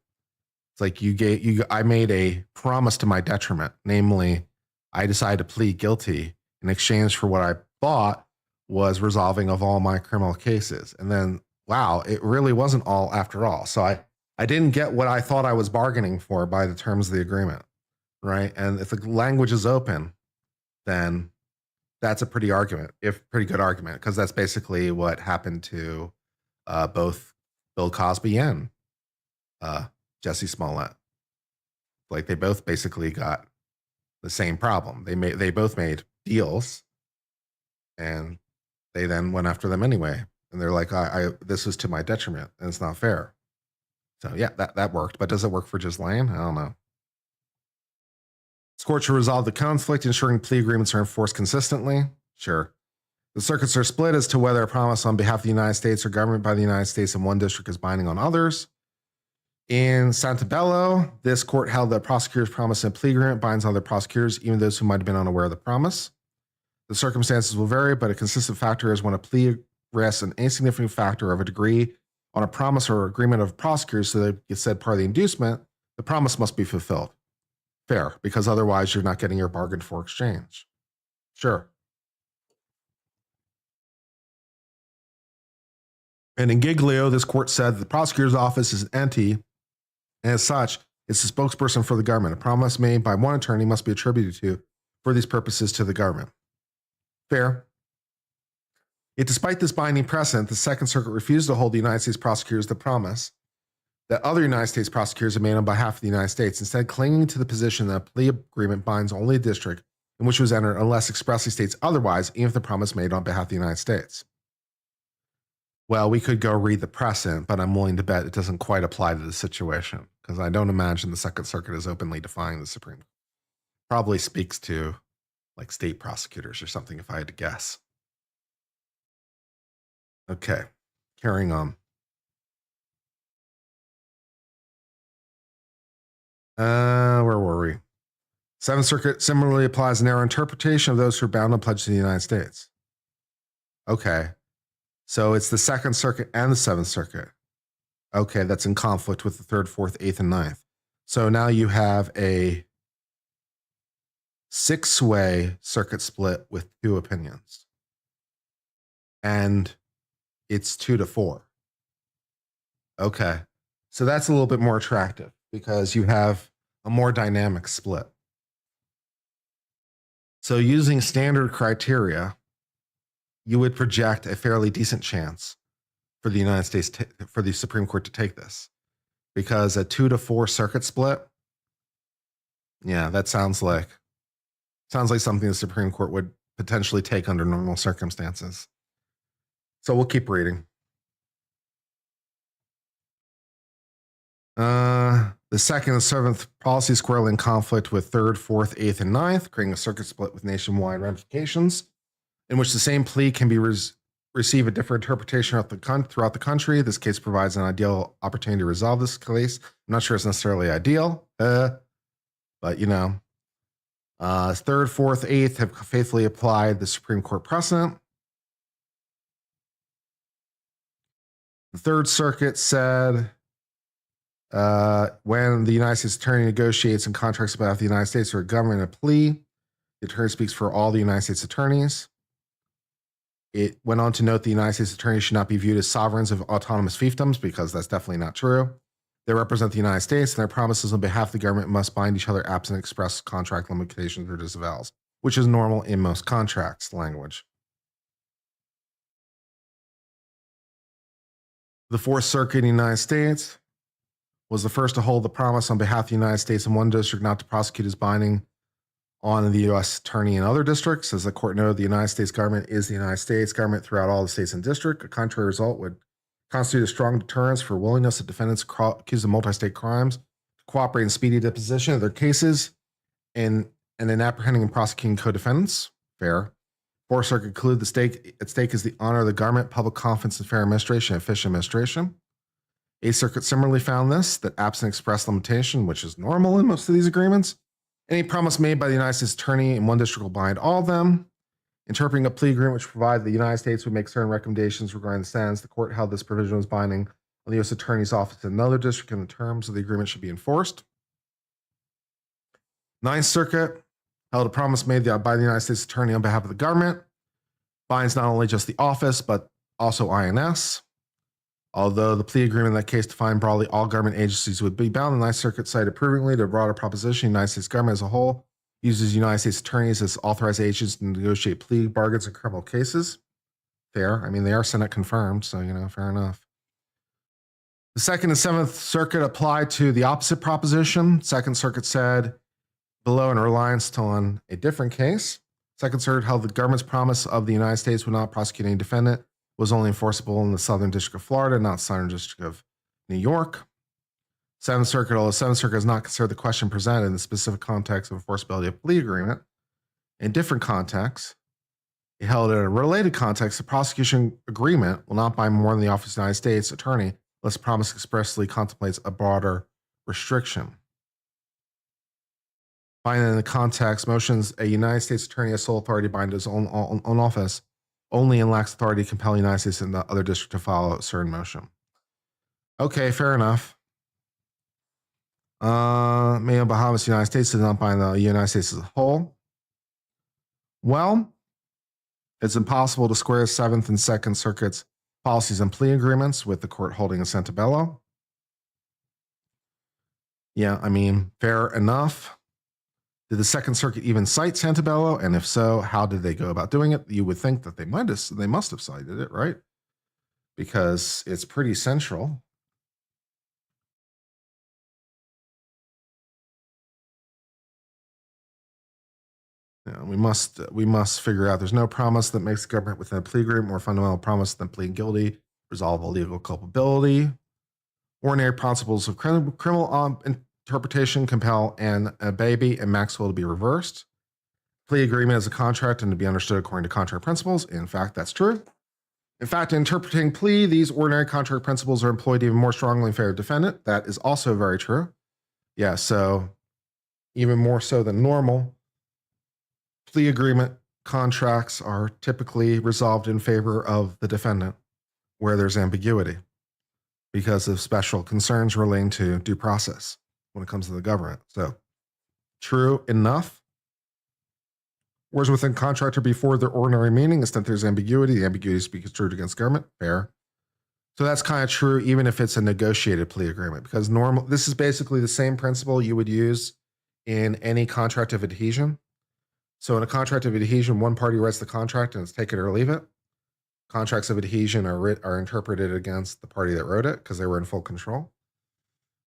It's like I made a promise to my detriment, namely, I decided to plead guilty in exchange for what I thought was resolving of all my criminal cases. And then, wow, it really wasn't all after all. So I didn't get what I thought I was bargaining for by the terms of the agreement, right? And if the language is open, then that's a pretty good argument, because that's basically what happened to both Bill Cosby and Jesse Smollett. Like they both basically got the same problem. They both made deals, and they then went after them anyway. And they're like, this was to my detriment, and it's not fair. So yeah, that worked. But does it work for Ghislaine? I don't know. This court should resolve the conflict, ensuring plea agreements are enforced consistently. Sure. The circuits are split as to whether a promise on behalf of the United States or government by the United States in one district is binding on others. In Santabello, this court held that prosecutor's promise in a plea agreement binds other prosecutors, even those who might have been unaware of the promise. The circumstances will vary, but a consistent factor is when a plea rests an insignificant factor of a degree on a promise or agreement of prosecutors, so that it's said part of the inducement, the promise must be fulfilled. Fair, because otherwise you're not getting your bargain for exchange. Sure. And in Giglio, this court said the prosecutor's office is an entity, and as such, it's the spokesperson for the government. A promise made by one attorney must be attributed to, for these purposes, to the government. Fair. Yet despite this binding precedent, the Second Circuit refused to hold the United States prosecutors the promise that other United States prosecutors have made on behalf of the United States, instead clinging to the position that a plea agreement binds only a district in which it was entered unless expressly states otherwise, even if the promise made on behalf of the United States. Well, we could go read the precedent, but I'm willing to bet it doesn't quite apply to the situation, because I don't imagine the Second Circuit is openly defying the Supreme Court. Probably speaks to like state prosecutors or something, if I had to guess. Okay, carrying on. Where were we? Seventh Circuit similarly applies a narrow interpretation of those who are bound and pledged to the United States. Okay. So it's the Second Circuit and the Seventh Circuit. Okay, that's in conflict with the third, fourth, eighth, and ninth. So now you have a six-way circuit split with two opinions. And it's 2-4. Okay, so that's a little bit more attractive because you have a more dynamic split. So using standard criteria, you would project a fairly decent chance for the United States, for the Supreme Court to take this, because a 2-4 circuit split, yeah, that sounds like something the Supreme Court would potentially take under normal circumstances. So we'll keep reading. The second and seventh policy squarely in conflict with third, fourth, eighth, and ninth, creating a circuit split with nationwide ramifications, in which the same plea can be receive a different interpretation throughout the country. This case provides an ideal opportunity to resolve this case. I'm not sure it's necessarily ideal, but you know, third, fourth, eighth have faithfully applied the Supreme Court precedent. The Third Circuit said, when the United States attorney negotiates and contracts about the United States or a government a plea, the attorney speaks for all the United States attorneys. It went on to note the United States attorney should not be viewed as sovereigns of autonomous fiefdoms, because that's definitely not true. They represent the United States, and their promises on behalf of the government must bind each other absent express contract limitations or disavowals, which is normal in most contracts language. The Fourth Circuit in the United States was the first to hold the promise on behalf of the United States in one district not to prosecute as binding on the U.S. attorney in other districts. As the court noted, the United States government is the United States government throughout all the states and districts. A contrary result would constitute a strong deterrence for willingness of defendants accused of multi-state crimes to cooperate in speedy deposition of their cases and in apprehending and prosecuting co-defendants. Fair. Fourth Circuit concluded the stake at stake is the honor of the government, public confidence in fair administration, and efficient administration. Eighth Circuit similarly found this, that absent express limitation, which is normal in most of these agreements, any promise made by the United States attorney in one district will bind all of them. Interpreting a plea agreement which provided the United States would make certain recommendations regarding the sentence, the court held this provision was binding on the U.S. Attorney's Office in another district, and the terms of the agreement should be enforced. Ninth Circuit held a promise made by the United States attorney on behalf of the government binds not only just the office, but also INS. Although the plea agreement in that case defined broadly all government agencies would be bound, the Ninth Circuit cited approvingly to a broader proposition. The United States government as a whole uses United States attorneys as authorized agents to negotiate plea bargains in criminal cases. Fair. I mean, they are Senate confirmed, so, you know, fair enough. The Second and Seventh Circuit applied to the opposite proposition. Second Circuit said below in reliance on a different case. Second Circuit held the government's promise of the United States would not prosecute any defendant was only enforceable in the Southern District of Florida, not Southern District of New York. Seventh Circuit, although Seventh Circuit has not considered the question presented in the specific context of enforceability of plea agreement, in different contexts, it held in a related context, the prosecution agreement will not bind more than the Office of the United States Attorney unless the promise expressly contemplates a broader restriction. Finding in the context, motions a United States Attorney has sole authority to bind his own office only and lacks authority to compel the United States and the other district to follow a certain motion. Okay, fair enough. May on behalf of the United States does not bind the United States as a whole. Well, it's impossible to square Seventh and Second Circuit's policies and plea agreements with the court holding a Santabello. Yeah, I mean, fair enough. Did the Second Circuit even cite Santabello? And if so, how did they go about doing it? You would think that they must have cited it, right? Because it's pretty central. Yeah, we must figure out there's no promise that makes the government within a plea agreement more fundamental promise than pleading guilty, resolve illegal culpability. Ordinary principles of criminal interpretation compel and Baby and Maxwell to be reversed. Plea agreement is a contract and to be understood according to contract principles. In fact, that's true. In fact, in interpreting plea, these ordinary contract principles are employed even more strongly in favor of defendant. That is also very true. Yeah, so even more so than normal, plea agreement contracts are typically resolved in favor of the defendant where there's ambiguity because of special concerns relating to due process when it comes to the government. So true enough. Whereas within contract or before their ordinary meaning, instead there's ambiguity. The ambiguity speaks construed against government. Fair. So that's kind of true even if it's a negotiated plea agreement, because this is basically the same principle you would use in any contract of adhesion. So in a contract of adhesion, one party writes the contract and it's take it or leave it. contracts of adhesion are interpreted against the party that wrote it because they were in full control.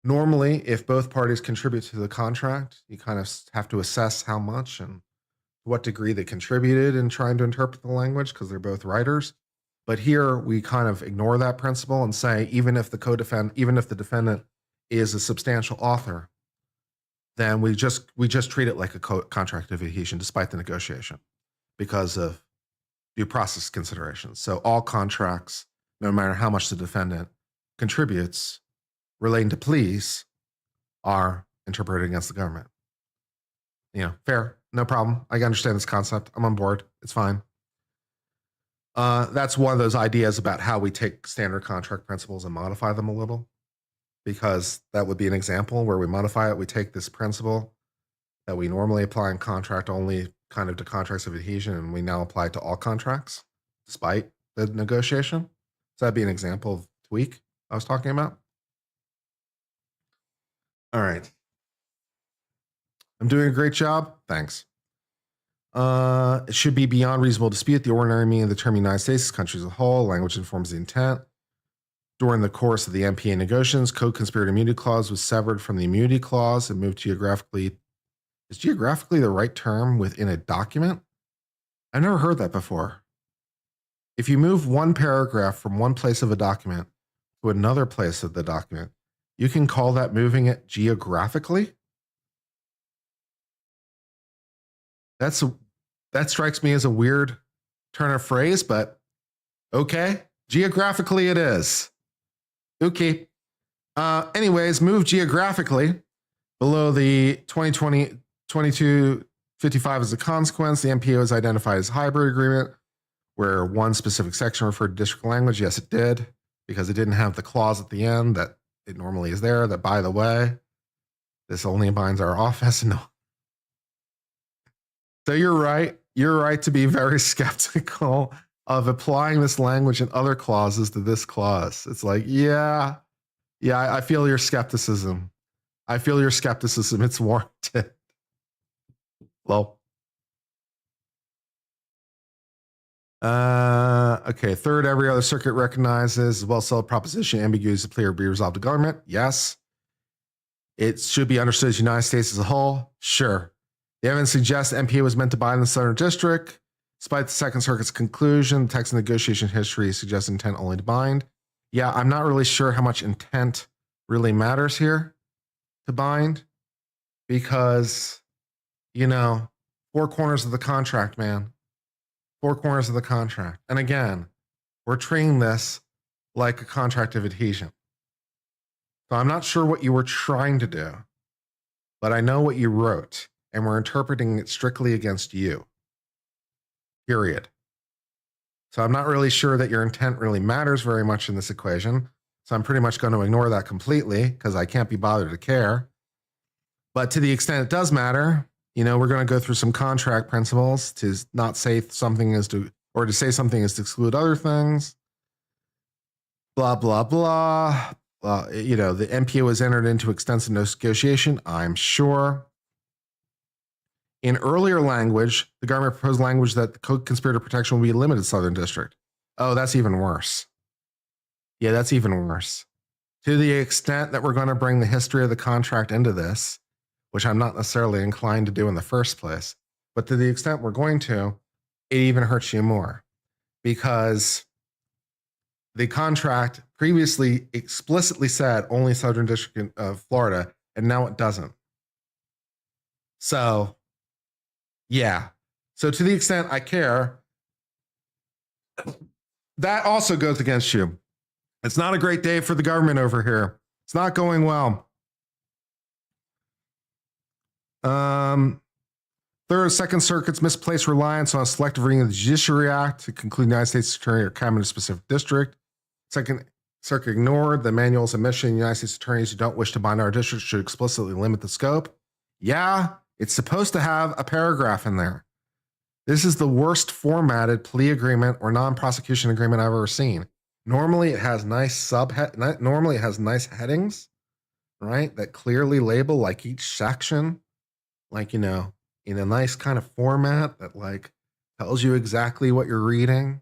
Normally, if both parties contribute to the contract, you kind of have to assess how much and what degree they contributed in trying to interpret the language because they're both writers. But here we kind of ignore that principle and say even if the defendant is a substantial author, then we just treat it like a contract of adhesion despite the negotiation because of due process considerations. So all contracts, no matter how much the defendant contributes relating to pleas, are interpreted against the government. Fair, no problem. I understand this concept. I'm on board. It's fine. That's one of those ideas about how we take standard contract principles and modify them a little, because that would be an example where we modify it. We take this principle that we normally apply in contract only kind of to contracts of adhesion, and we now apply it to all contracts despite the negotiation. So that'd be an example of tweak I was talking about. All right. I'm doing a great job. Thanks. It should be beyond reasonable dispute. The ordinary meaning of the term United States, country as a whole, language informs the intent. During the course of the MPA negotiations, co-conspirator immunity clause was severed from the immunity clause and moved geographically. Is geographically the right term within a document? I've never heard that before. If you move one paragraph from one place of a document to another place of the document, you can call that moving it geographically? That strikes me as a weird turn of phrase, but okay. Geographically it is. Okay. Anyways, move geographically below the 2255 as a consequence. The MPO is identified as hybrid agreement, where one specific section referred to district language. Yes, it did, because it didn't have the clause at the end that it normally is there, that, by the way, this only binds our office. No. So you're right. You're right to be very skeptical of applying this language and other clauses to this clause. It's like, yeah, I feel your skepticism. It's warranted. Low. Okay. Third, every other circuit recognizes well-settled proposition ambiguities of plea or be resolved to government. Yes. It should be understood as United States as a whole. Sure. The evidence suggests MPA was meant to bind the Southern District. Despite the Second Circuit's conclusion, the text of negotiation history suggests intent only to bind. Yeah, I'm not really sure how much intent really matters here to bind, because, four corners of the contract, man. Four corners of the contract. And again, we're treating this like a contract of adhesion. So I'm not sure what you were trying to do, but I know what you wrote, and we're interpreting it strictly against you. Period. So I'm not really sure that your intent really matters very much in this equation. So I'm pretty much going to ignore that completely because I can't be bothered to care. But to the extent it does matter, we're going to go through some contract principles to not say something is to, or to say something is to exclude other things. Blah, blah, blah. The MPA was entered into extensive negotiation, I'm sure. In earlier language, the government proposed language that the co-conspirator protection will be limited to Southern District. Oh, that's even worse. Yeah, that's even worse. To the extent that we're going to bring the history of the contract into this, which I'm not necessarily inclined to do in the first place, but to the extent we're going to, it even hurts you more, because the contract previously explicitly said only Southern District of Florida, and now it doesn't. So, yeah. So to the extent I care, that also goes against you. It's not a great day for the government over here. It's not going well. Third, Second Circuit's misplaced reliance on a selective reading of the Judiciary Act to conclude United States Attorney or Cabinet specific district. Second Circuit ignored the manual's admission United States attorneys who don't wish to bind our district should explicitly limit the scope. Yeah, it's supposed to have a paragraph in there. This is the worst formatted plea agreement or non-prosecution agreement I've ever seen. Normally it has nice headings, right? That clearly label like each section, like, in a nice kind of format that like tells you exactly what you're reading.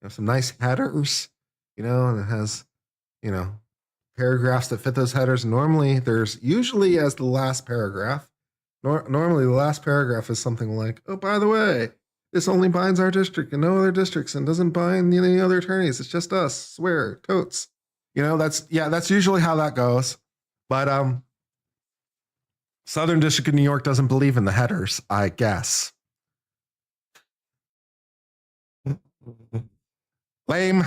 some nice headers, and it has, paragraphs that fit those headers. Normally, there's usually as the last paragraph. Normally, the last paragraph is something like, "Oh, by the way, this only binds our district and no other districts, and doesn't bind any other attorneys. It's just us. Swear, totes." That's usually how that goes. But Southern District of New York doesn't believe in the headers, I guess. Lame.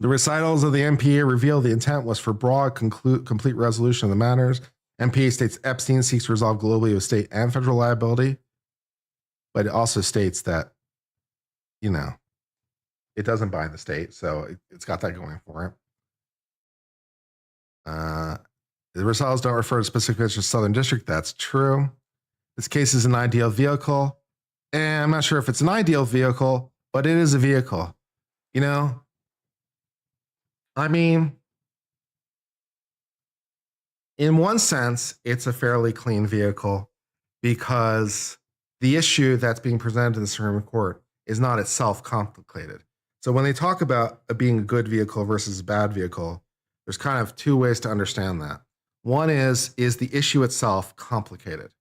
The recitals of the MPA reveal the intent was for broad, complete resolution of the matters. MPA states Epstein seeks to resolve globally with state and federal liability, but it also states that, it doesn't bind the state, so it's got that going for it. The recitals don't refer to specific interests of Southern District. That's true. This case is an ideal vehicle. And I'm not sure if it's an ideal vehicle, but it is a vehicle. I mean, in one sense, it's a fairly clean vehicle because the issue that's being presented to the Supreme Court is not itself complicated. So when they talk about being a good vehicle versus a bad vehicle, there's kind of two ways to understand that. One is the issue itself complicated?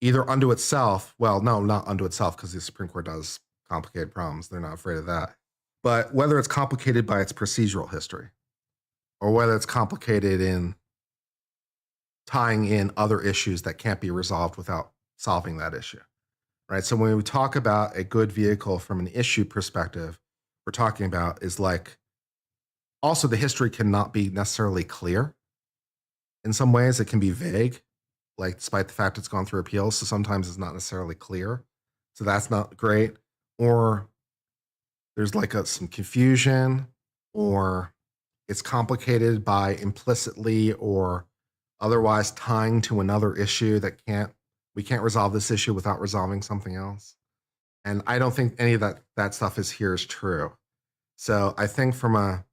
Either unto itself, well, no, not unto itself, because the Supreme Court does complicated problems. They're not afraid of that. But whether it's complicated by its procedural history, or whether it's complicated in tying in other issues that can't be resolved without solving that issue, right? So when we talk about a good vehicle from an issue perspective, we're talking about is like, also the history cannot be necessarily clear. In some ways, it can be vague, like despite the fact it's gone through appeals. So sometimes it's not necessarily clear. So that's not great. Or there's like some confusion, or it's complicated by implicitly or otherwise tying to another issue that we can't resolve this issue without resolving something else. And I don't think any of that stuff is true. So I think from a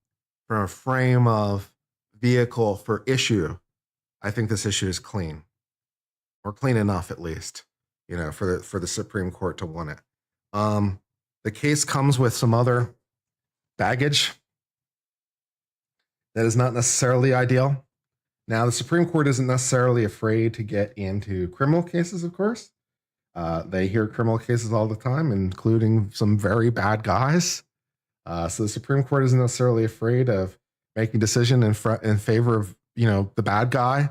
frame of vehicle for issue, I think this issue is clean, or clean enough at least, for the Supreme Court to want it. The case comes with some other baggage that is not necessarily ideal. Now, the Supreme Court isn't necessarily afraid to get into criminal cases, of course. They hear criminal cases all the time, including some very bad guys. So the Supreme Court isn't necessarily afraid of making a decision in favor of the bad guy.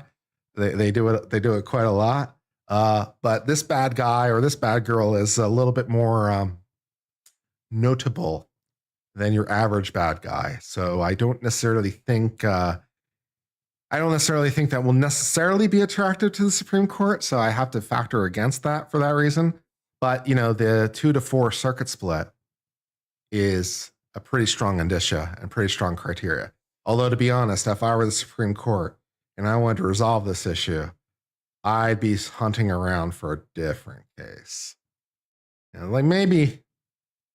They do it quite a lot. But this bad guy or this bad girl is a little bit more notable than your average bad guy. So I don't necessarily think that will necessarily be attractive to the Supreme Court. So I have to factor against that for that reason. But the 2-4 circuit split is a pretty strong indicia and pretty strong criteria. Although, to be honest, if I were the Supreme Court and I wanted to resolve this issue, I'd be hunting around for a different case. Like maybe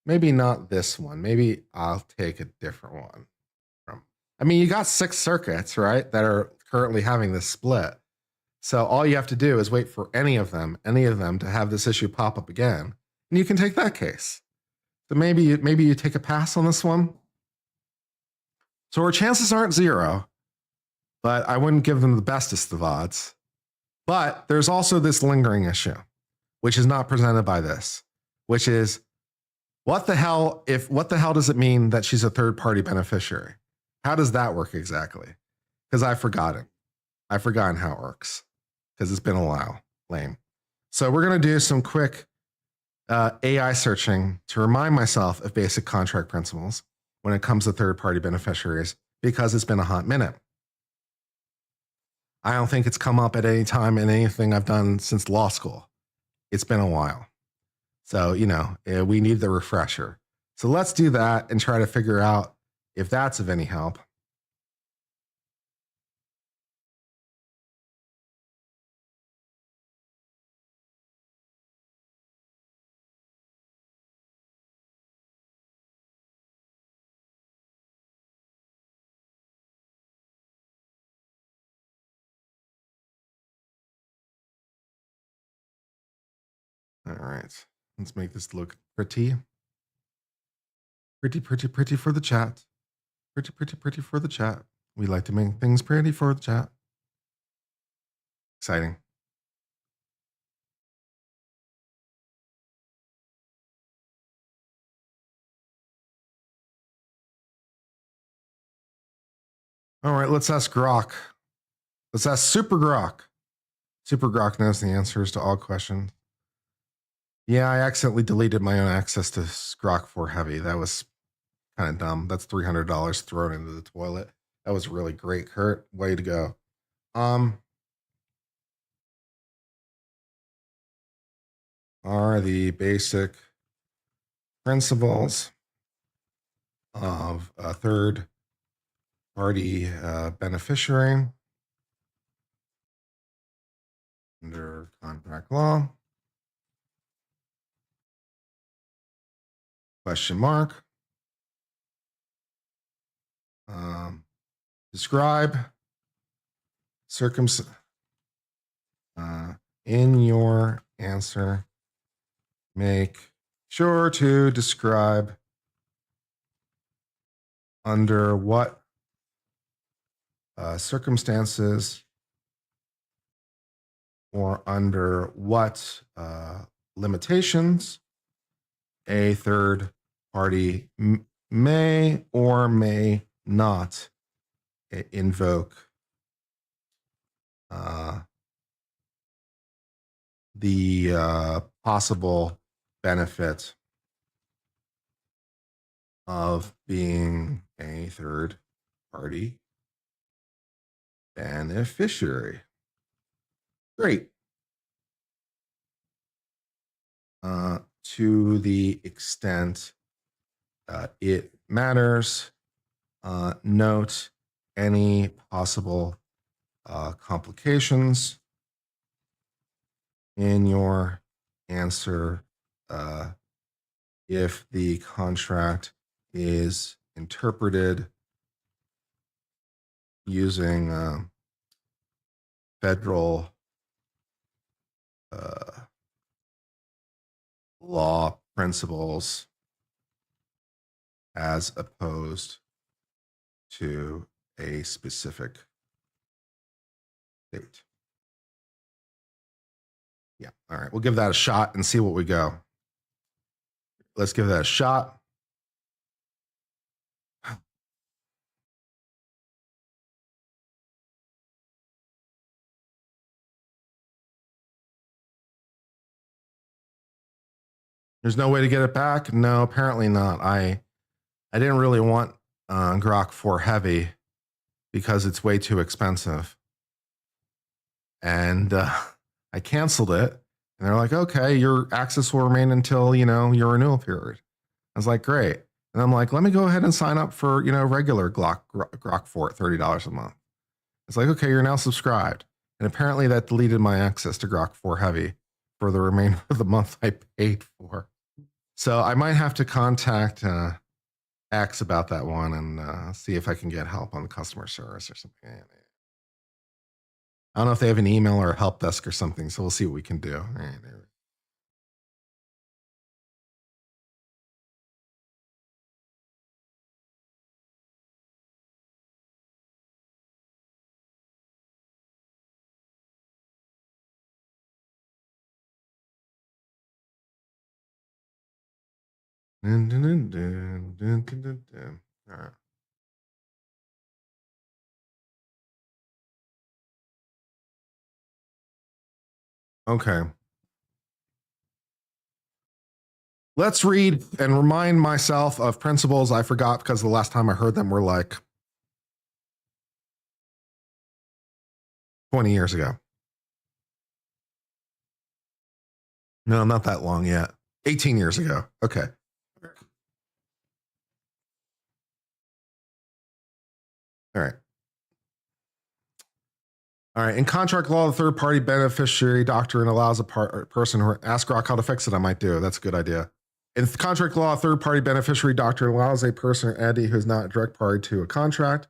not this one. Maybe I'll take a different one. You got 6 circuits, right, that are currently having this split. So all you have to do is wait for any of them to have this issue pop up again, and you can take that case. So maybe you take a pass on this one. So our chances aren't 0, but I wouldn't give them the bestest of odds. But there's also this lingering issue, which is not presented by this, which is what the hell does it mean that she's a third-party beneficiary? How does that work exactly? Because I've forgotten how it works because it's been a while. Lame. So we're going to do some quick AI searching to remind myself of basic contract principles when it comes to third-party beneficiaries, because it's been a hot minute. I don't think it's come up at any time in anything I've done since law school. It's been a while. So, we need the refresher. So let's do that and try to figure out if that's of any help. All right, let's make this look pretty. Pretty for the chat. Pretty for the chat. We like to make things pretty for the chat. Exciting. All right, let's ask Grok. Let's ask Super Grok. Super Grok knows the answers to all questions. Yeah, I accidentally deleted my own access to Grok 4 Heavy. That was kind of dumb. That's $300 thrown into the toilet. That was really great, Kurt. Way to go. Are the basic principles of a third party beneficiary under contract law? Question mark. Describe in your answer, make sure to describe under what circumstances or under what limitations a third party may or may not invoke the possible benefit of being a third party beneficiary. Great. To the extent it matters, note any possible complications in your answer if the contract is interpreted using federal law principles as opposed to a specific state. Yeah, all right, we'll give that a shot and see what we go. Let's give that a shot. There's no way to get it back? No, apparently not. I didn't really want Grok 4 Heavy because it's way too expensive. And I canceled it. And they're like, okay, your access will remain until, your renewal period. I was like, great. And I'm like, let me go ahead and sign up for, regular Grok 4 at $30 a month. It's like, okay, you're now subscribed. And apparently that deleted my access to Grok 4 Heavy for the remainder of the month I paid for. So I might have to contact X about that one and see if I can get help on the customer service or something. I don't know if they have an email or a help desk or something, so we'll see what we can do. All right. Okay. Let's read and remind myself of principles I forgot because the last time I heard them were like 20 years ago. No, not that long yet. 18 years ago. Okay. All right. All right. In contract law, the third party beneficiary doctrine allows a person who ask Grok how to fix it. I might do. That's a good idea. In contract law, third party beneficiary doctrine allows a person or entity who is not a direct party to a contract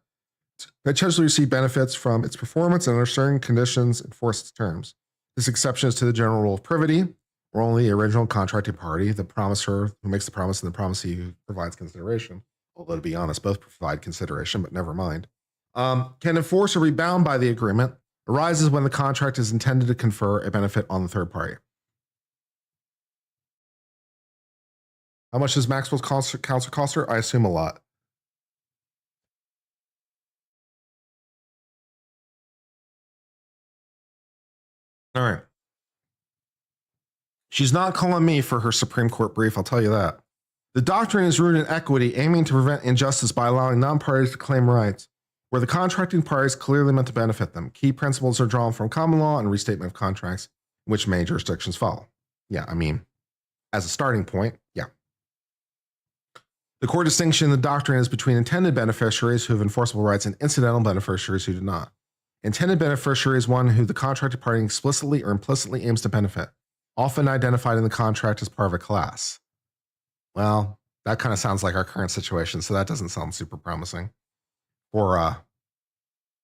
to potentially receive benefits from its performance and under certain conditions enforce its terms. This exception is to the general rule of privity. or only the original contracting party, the promisor who makes the promise and the promisee who provides consideration, although to be honest, both provide consideration, but never mind, can enforce or be bound by the agreement, arises when the contract is intended to confer a benefit on the third party. How much does Maxwell's counsel cost her? I assume a lot. All right. She's not calling me for her Supreme Court brief, I'll tell you that. The doctrine is rooted in equity, aiming to prevent injustice by allowing non-parties to claim rights where the contracting parties clearly meant to benefit them. Key principles are drawn from common law and restatement of contracts, which many jurisdictions follow. Yeah, I mean, as a starting point, yeah. The core distinction in the doctrine is between intended beneficiaries who have enforceable rights and incidental beneficiaries who do not. Intended beneficiary is one who the contracted party explicitly or implicitly aims to benefit, often identified in the contract as part of a class. Well, that kind of sounds like our current situation, so that doesn't sound super promising for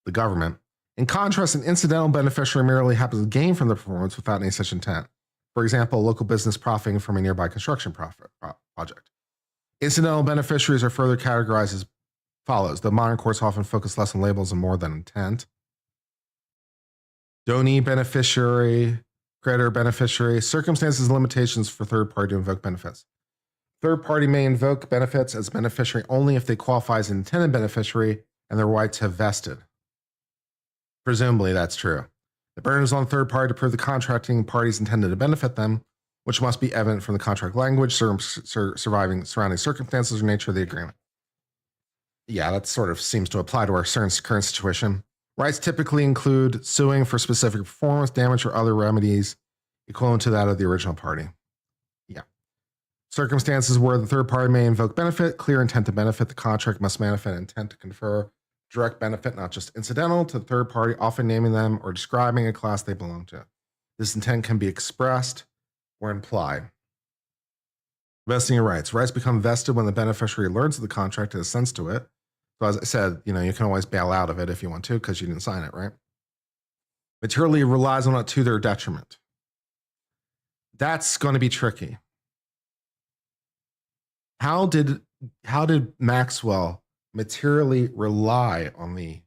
the government. In contrast, an incidental beneficiary merely happens to gain from the performance without any such intent. For example, a local business profiting from a nearby construction project. Incidental beneficiaries are further categorized as follows. The modern courts often focus less on labels and more than intent. Donee beneficiary, creditor beneficiary, circumstances and limitations for third party to invoke benefits. Third party may invoke benefits as beneficiary only if they qualify as an intended beneficiary and their rights have vested. Presumably that's true. The burden is on the third party to prove the contracting parties intended to benefit them, which must be evident from the contract language, surrounding circumstances or nature of the agreement. Yeah, that sort of seems to apply to our current situation. Rights typically include suing for specific performance, damage, or other remedies equivalent to that of the original party. Yeah. Circumstances where the third party may invoke benefit, clear intent to benefit, the contract must manifest intent to confer direct benefit, not just incidental, to the third party, often naming them or describing a class they belong to. This intent can be expressed or implied. Vesting of rights. Rights become vested when the beneficiary learns of the contract and assents to it. So as I said, you can always bail out of it if you want to because you didn't sign it, right? Materially relies on it to their detriment. That's going to be tricky. How did Maxwell materially rely on the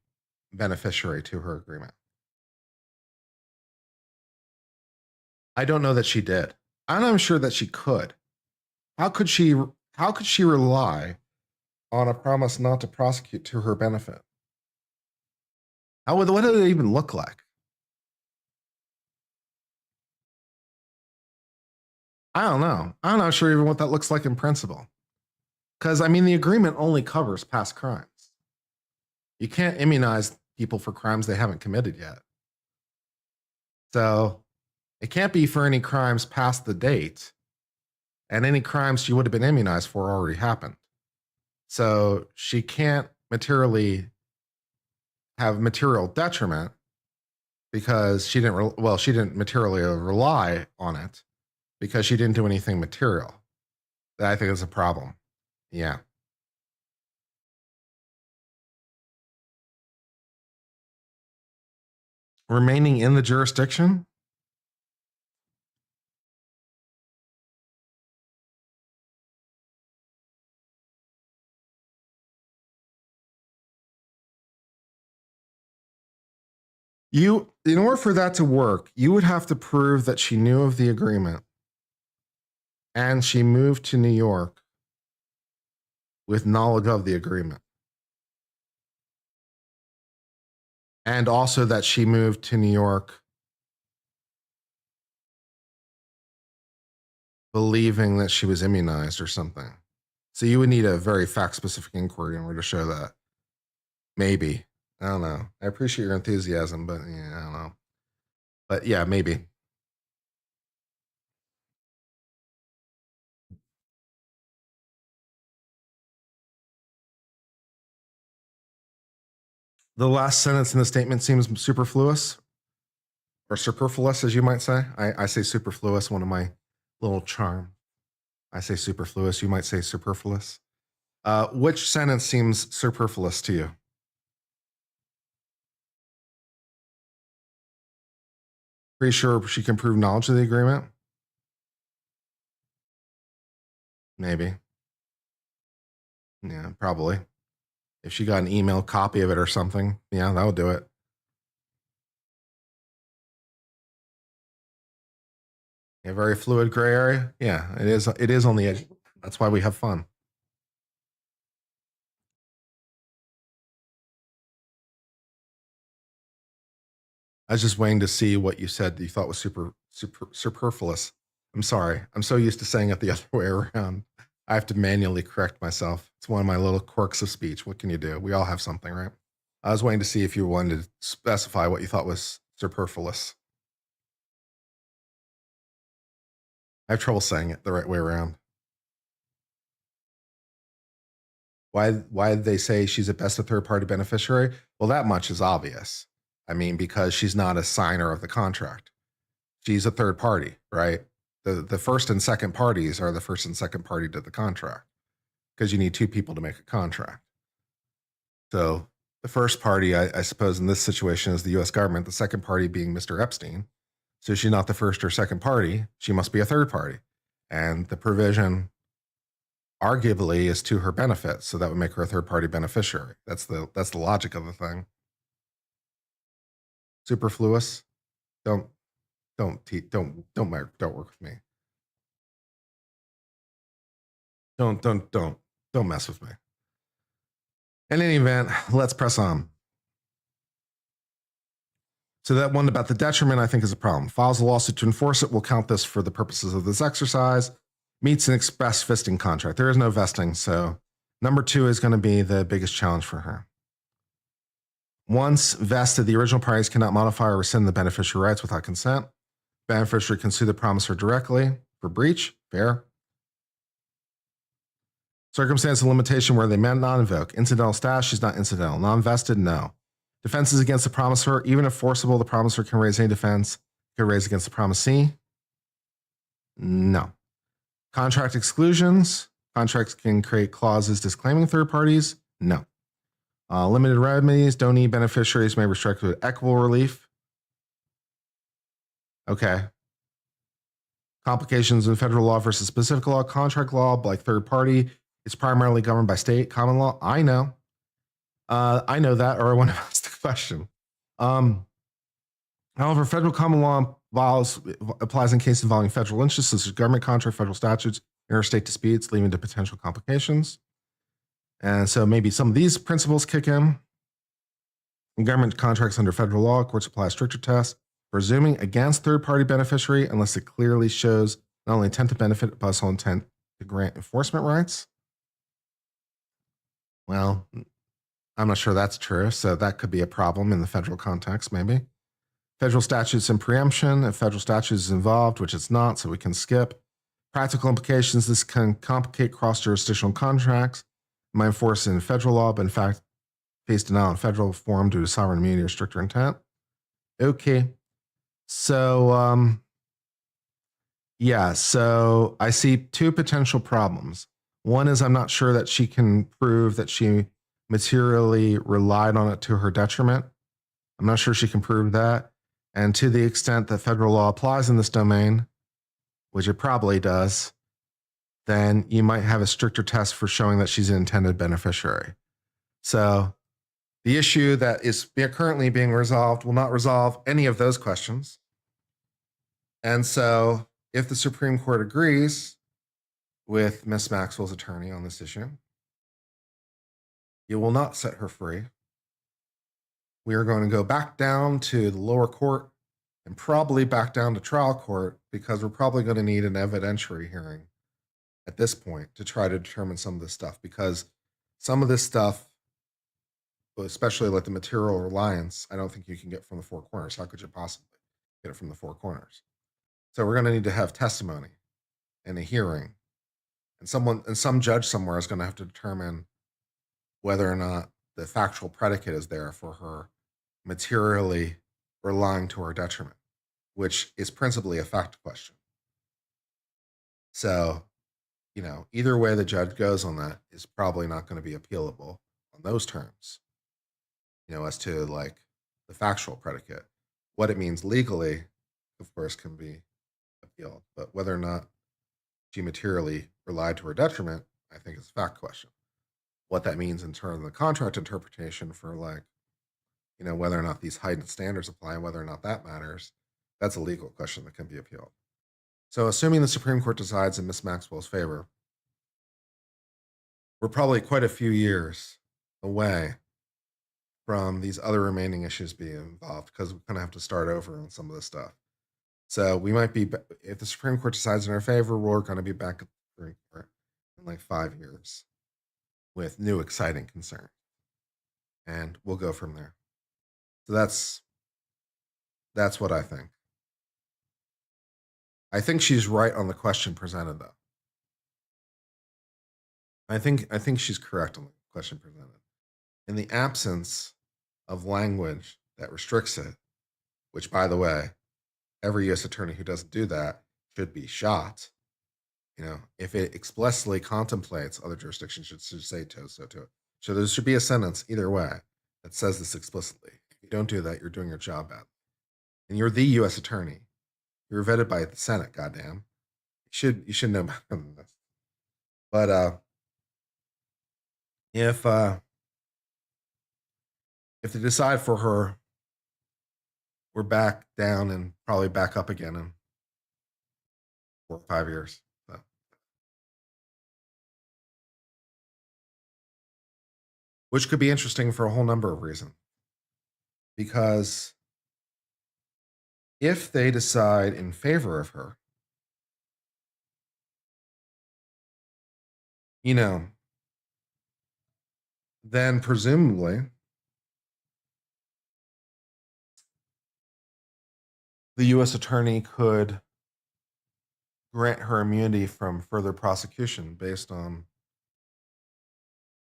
beneficiary to her agreement? I don't know that she did. And I'm sure that she could. How could she rely on a promise not to prosecute to her benefit? What did it even look like? I don't know. I'm not sure even what that looks like in principle. Because, the agreement only covers past crimes. You can't immunize people for crimes they haven't committed yet. So it can't be for any crimes past the date. And any crimes she would have been immunized for already happened. So she can't materially have material detriment because she didn't materially rely on it because she didn't do anything material. That I think is a problem. Yeah. Remaining in the jurisdiction? In order for that to work, you would have to prove that she knew of the agreement and she moved to New York with knowledge of the agreement. And also that she moved to New York believing that she was immunized or something. So you would need a very fact-specific inquiry in order to show that. Maybe. I don't know. I appreciate your enthusiasm, but yeah, I don't know. But yeah, maybe. The last sentence in the statement seems superfluous, or superfluous, as you might say. I say superfluous, one of my little charm. I say superfluous, you might say superfluous. Which sentence seems superfluous to you? Pretty sure she can prove knowledge of the agreement? Maybe. Yeah, probably. If she got an email copy of it or something, yeah, that would do it. A very fluid gray area. Yeah, it is. It is on the edge. That's why we have fun. I was just waiting to see what you said that you thought was superfluous. I'm sorry. I'm so used to saying it the other way around. I have to manually correct myself. It's one of my little quirks of speech. What can you do? We all have something, right? I was waiting to see if you wanted to specify what you thought was superfluous. I have trouble saying it the right way around. Why did they say she's at best a third-party beneficiary? Well, that much is obvious. I mean, because she's not a signer of the contract. She's a third party, right? The first and second parties are the first and second party to the contract, because you need two people to make a contract. So the first party, I suppose, in this situation is the U.S. government, the second party being Mr. Epstein. So she's not the first or second party. She must be a third party. And the provision arguably is to her benefit. So that would make her a third party beneficiary. That's the logic of the thing. Superfluous. Don't work with me. Don't mess with me. In any event, let's press on. So that one about the detriment, I think, is a problem. Files a lawsuit to enforce it. We'll count this for the purposes of this exercise. Meets an express vesting contract. There is no vesting. So number 2 is going to be the biggest challenge for her. Once vested, the original parties cannot modify or rescind the beneficiary rights without consent. Beneficiary can sue the promisor directly for breach. Fair. Circumstance of limitation where they meant not invoke. Incidental status, she's not incidental. Non-vested, no. Defenses against the promisor, even if forcible, the promisor can raise any defense. Can raise against the promisee? No. Contract exclusions. Contracts can create clauses disclaiming third parties? No. Limited remedies. Don't need beneficiaries may restrict with equitable relief. Okay. Complications in federal law versus specific law. Contract law, like third party, is primarily governed by state common law. I know. I know that, or I want to ask the question. However, federal common law applies in cases involving federal interests, such as government contract, federal statutes, interstate disputes, leading to potential complications. And so maybe some of these principles kick in. In government contracts under federal law, courts apply a stricter test, presuming against third-party beneficiary unless it clearly shows not only intent to benefit, but also intent to grant enforcement rights. Well, I'm not sure that's true, so that could be a problem in the federal context, maybe. Federal statutes and preemption, if federal statutes is involved, which it's not, so we can skip. Practical implications, this can complicate cross-jurisdictional contracts. Might enforce in federal law, but in fact, face denial in federal form due to sovereign immunity or stricter intent. Okay. So, yeah, so I see 2 potential problems. One is I'm not sure that she can prove that she materially relied on it to her detriment. I'm not sure she can prove that. And to the extent that federal law applies in this domain, which it probably does, then you might have a stricter test for showing that she's an intended beneficiary. So the issue that is currently being resolved will not resolve any of those questions. And so if the Supreme Court agrees with Ms. Maxwell's attorney on this issue, you will not set her free. We are going to go back down to the lower court and probably back down to trial court, because we're probably going to need an evidentiary hearing at this point to try to determine some of this stuff, because some of this stuff, especially like the material reliance, I don't think you can get from the 4 corners. How could you possibly get it from the 4 corners? So we're going to need to have testimony and a hearing, and some judge somewhere is going to have to determine whether or not the factual predicate is there for her materially relying to her detriment, which is principally a fact question. So, either way the judge goes on that is probably not going to be appealable on those terms, as to like the factual predicate. What it means legally, of course, can be appealed, but whether or not she materially relied to her detriment, I think is a fact question. What that means in terms of the contract interpretation for, like, whether or not these heightened standards apply and whether or not that matters, that's a legal question that can be appealed. So assuming the Supreme Court decides in Miss Maxwell's favor, we're probably quite a few years away from these other remaining issues being involved, because we kind of have to start over on some of this stuff. So we might be, if the Supreme Court decides in our favor, we're going to be back at the Supreme Court in like 5 years with new exciting concern. And we'll go from there. So that's what I think. I think she's right on the question presented, though. I think she's correct on the question presented. In the absence of language that restricts it, which, by the way, every U.S. attorney who doesn't do that should be shot. If it explicitly contemplates other jurisdictions should say so to it. So there should be a sentence either way that says this explicitly. If you don't do that, you're doing your job badly. And you're the U.S. attorney. You're vetted by the Senate, goddamn. You should know better than this. But if they decide for her, we're back down and probably back up again in 4 or 5 years. So. Which could be interesting for a whole number of reasons. Because if they decide in favor of her, then presumably the U.S. attorney could grant her immunity from further prosecution based on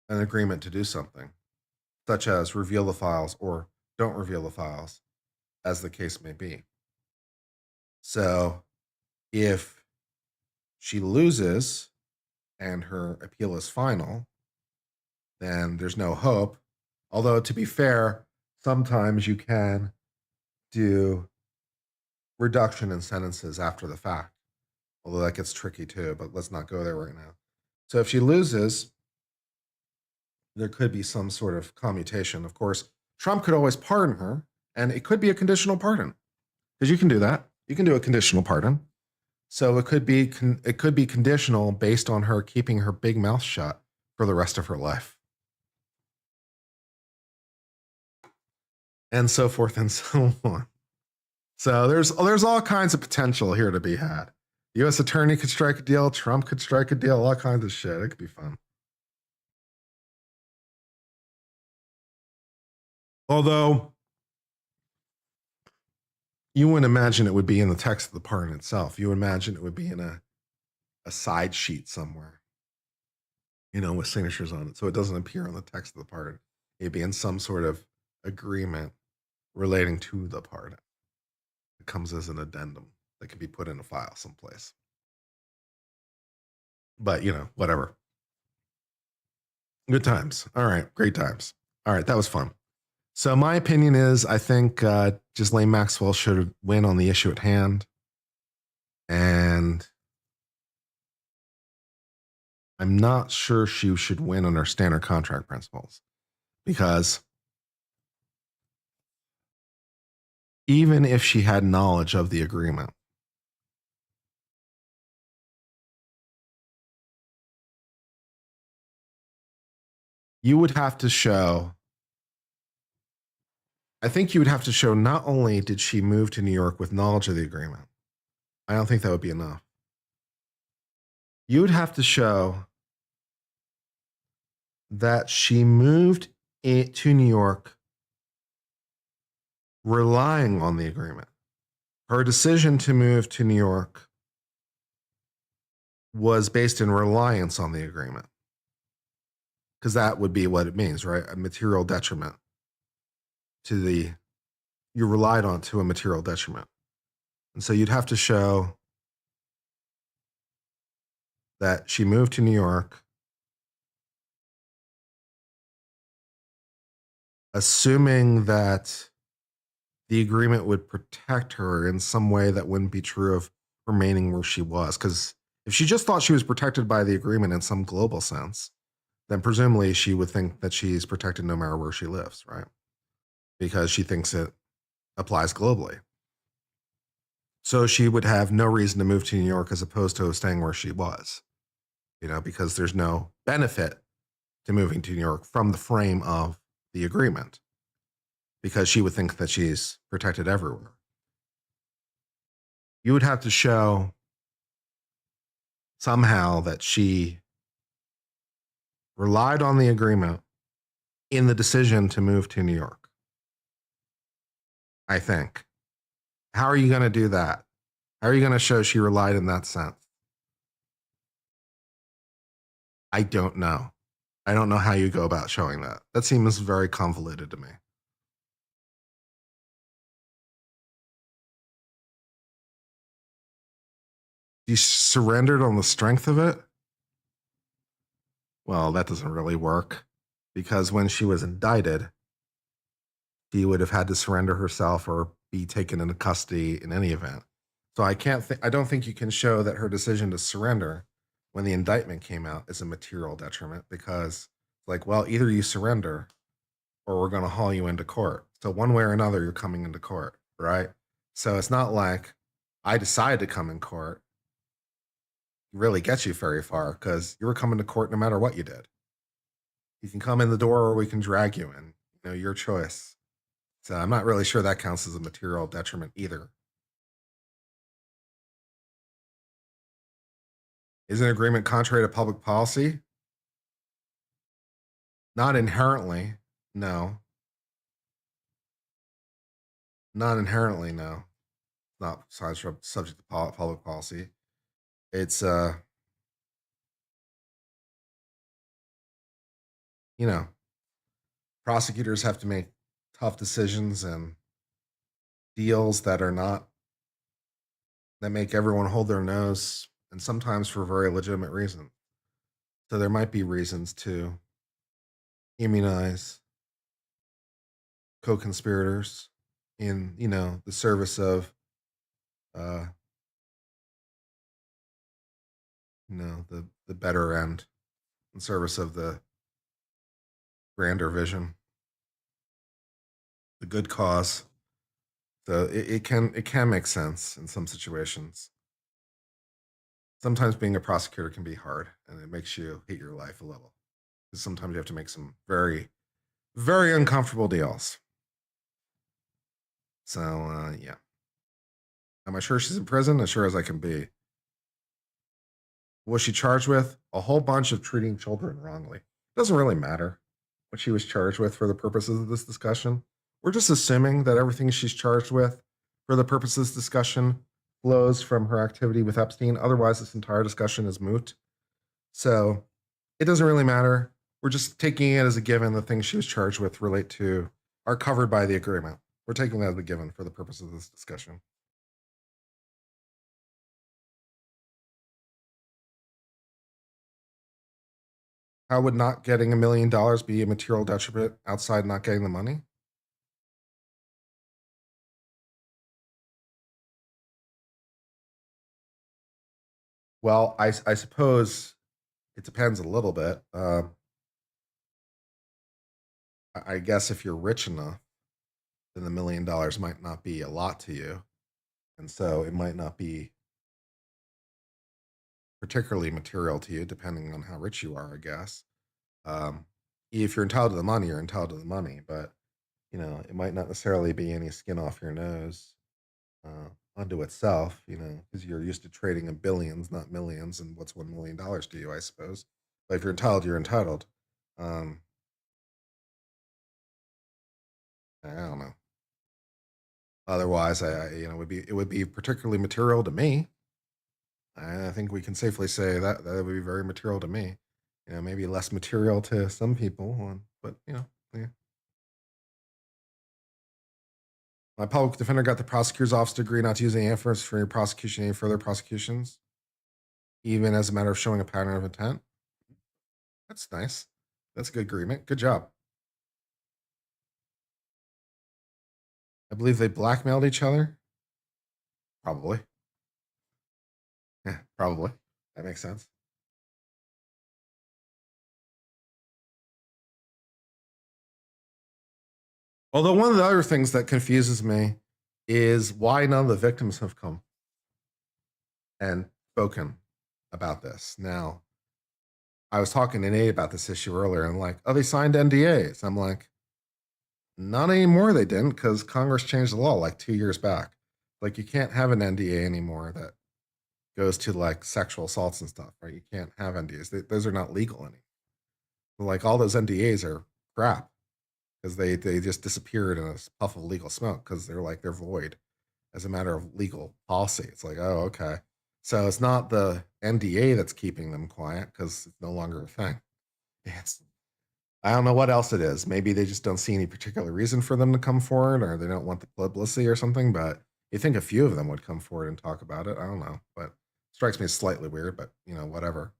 an agreement to do something, such as reveal the files or don't reveal the files, as the case may be. So if she loses and her appeal is final, then there's no hope. Although, to be fair, sometimes you can do reduction in sentences after the fact, although that gets tricky too, but let's not go there right now. So if she loses, there could be some sort of commutation. Of course, Trump could always pardon her, and it could be a conditional pardon, because you can do that. You can do a conditional pardon. So it could be conditional based on her keeping her big mouth shut for the rest of her life, and so forth and so on. So there's all kinds of potential here to be had. The U.S. attorney could strike a deal. Trump could strike a deal. All kinds of shit. It could be fun. Although you wouldn't imagine it would be in the text of the pardon itself. You would imagine it would be in a side sheet somewhere, with signatures on it. So it doesn't appear on the text of the pardon. It'd be in some sort of agreement relating to the pardon. It comes as an addendum that can be put in a file someplace. But, whatever. Good times. All right. Great times. All right. That was fun. So my opinion is, I think Ghislaine Maxwell should win on the issue at hand. And I'm not sure she should win under standard contract principles, because even if she had knowledge of the agreement, you would have to show, I think you would have to show not only did she move to New York with knowledge of the agreement. I don't think that would be enough. You would have to show that she moved to New York relying on the agreement. Her decision to move to New York was based in reliance on the agreement, because that would be what it means, right? A material detriment you relied on to a material detriment. And so you'd have to show that she moved to New York assuming that the agreement would protect her in some way that wouldn't be true of remaining where she was. Because If she just thought she was protected by the agreement in some global sense, then presumably she would think that she's protected no matter where she lives, right? Because she thinks it applies globally. So she would have no reason to move to New York as opposed to staying where she was, because there's no benefit to moving to New York from the frame of the agreement, because she would think that she's protected everywhere. You would have to show somehow that she relied on the agreement in the decision to move to New York, I think. How are you going to do that? How are you going to show she relied in that sense? I don't know. I don't know how you go about showing that. That seems very convoluted to me. She surrendered on the strength of it? Well, that doesn't really work, because when she was indicted, she would have had to surrender herself or be taken into custody in any event. So I don't think you can show that her decision to surrender when the indictment came out is a material detriment, because well, either you surrender or we're going to haul you into court. So one way or another, you're coming into court, right? So it's not like I decided to come in court really gets you very far, because you were coming to court no matter what you did. You can come in the door or we can drag you in, your choice. So I'm not really sure that counts as a material detriment either. Is an agreement contrary to public policy? Not inherently, no. Not inherently, no. Not subject to public policy. It's prosecutors have to make tough decisions and deals that make everyone hold their nose, and sometimes for very legitimate reasons. So there might be reasons to immunize co-conspirators in, the service of, the better end, in service of the grander vision, the good cause. So it can make sense in some situations. Sometimes being a prosecutor can be hard, and it makes you hate your life a little, because sometimes you have to make some very, very uncomfortable deals. So yeah. Am I sure she's in prison? As sure as I can be. Was she charged with? A whole bunch of treating children wrongly. It doesn't really matter what she was charged with for the purposes of this discussion. We're just assuming that everything she's charged with for the purposes of this discussion flows from her activity with Epstein. Otherwise, this entire discussion is moot. So it doesn't really matter. We're just taking it as a given the things she was charged with are covered by the agreement. We're taking that as a given for the purpose of this discussion. How would not getting $1 million be a material detriment outside not getting the money? Well, I suppose it depends a little bit. I guess if you're rich enough, then the $1 million might not be a lot to you. And so it might not be particularly material to you, depending on how rich you are, I guess. If you're entitled to the money, you're entitled to the money. But, it might not necessarily be any skin off your nose unto itself, because you're used to trading in billions, not millions. And what's $1 million to you, I suppose. But if you're entitled, you're entitled. I don't know. Otherwise, it would be particularly material to me. I think we can safely say that would be very material to me. Maybe less material to some people, but yeah. My public defender got the prosecutor's office to agree not to use any inference for any prosecution, any further prosecutions, even as a matter of showing a pattern of intent. That's nice. That's a good agreement. Good job. I believe they blackmailed each other. Probably. Yeah, probably. That makes sense. Although one of the other things that confuses me is why none of the victims have come and spoken about this. Now, I was talking to Nate about this issue earlier, and like, oh, they signed NDAs. I'm like, not anymore. They didn't, because Congress changed the law like 2 years back. Like, you can't have an NDA anymore that goes to like sexual assaults and stuff, right? You can't have NDAs. Those are not legal anymore. Like, all those NDAs are crap because they just disappeared in a puff of legal smoke because they're void as a matter of legal policy. It's like, oh, okay. So it's not the NDA that's keeping them quiet because it's no longer a thing. Yes. I don't know what else it is. Maybe they just don't see any particular reason for them to come forward, or they don't want the publicity or something. But you think a few of them would come forward and talk about it. I don't know, but it strikes me as slightly weird. But whatever.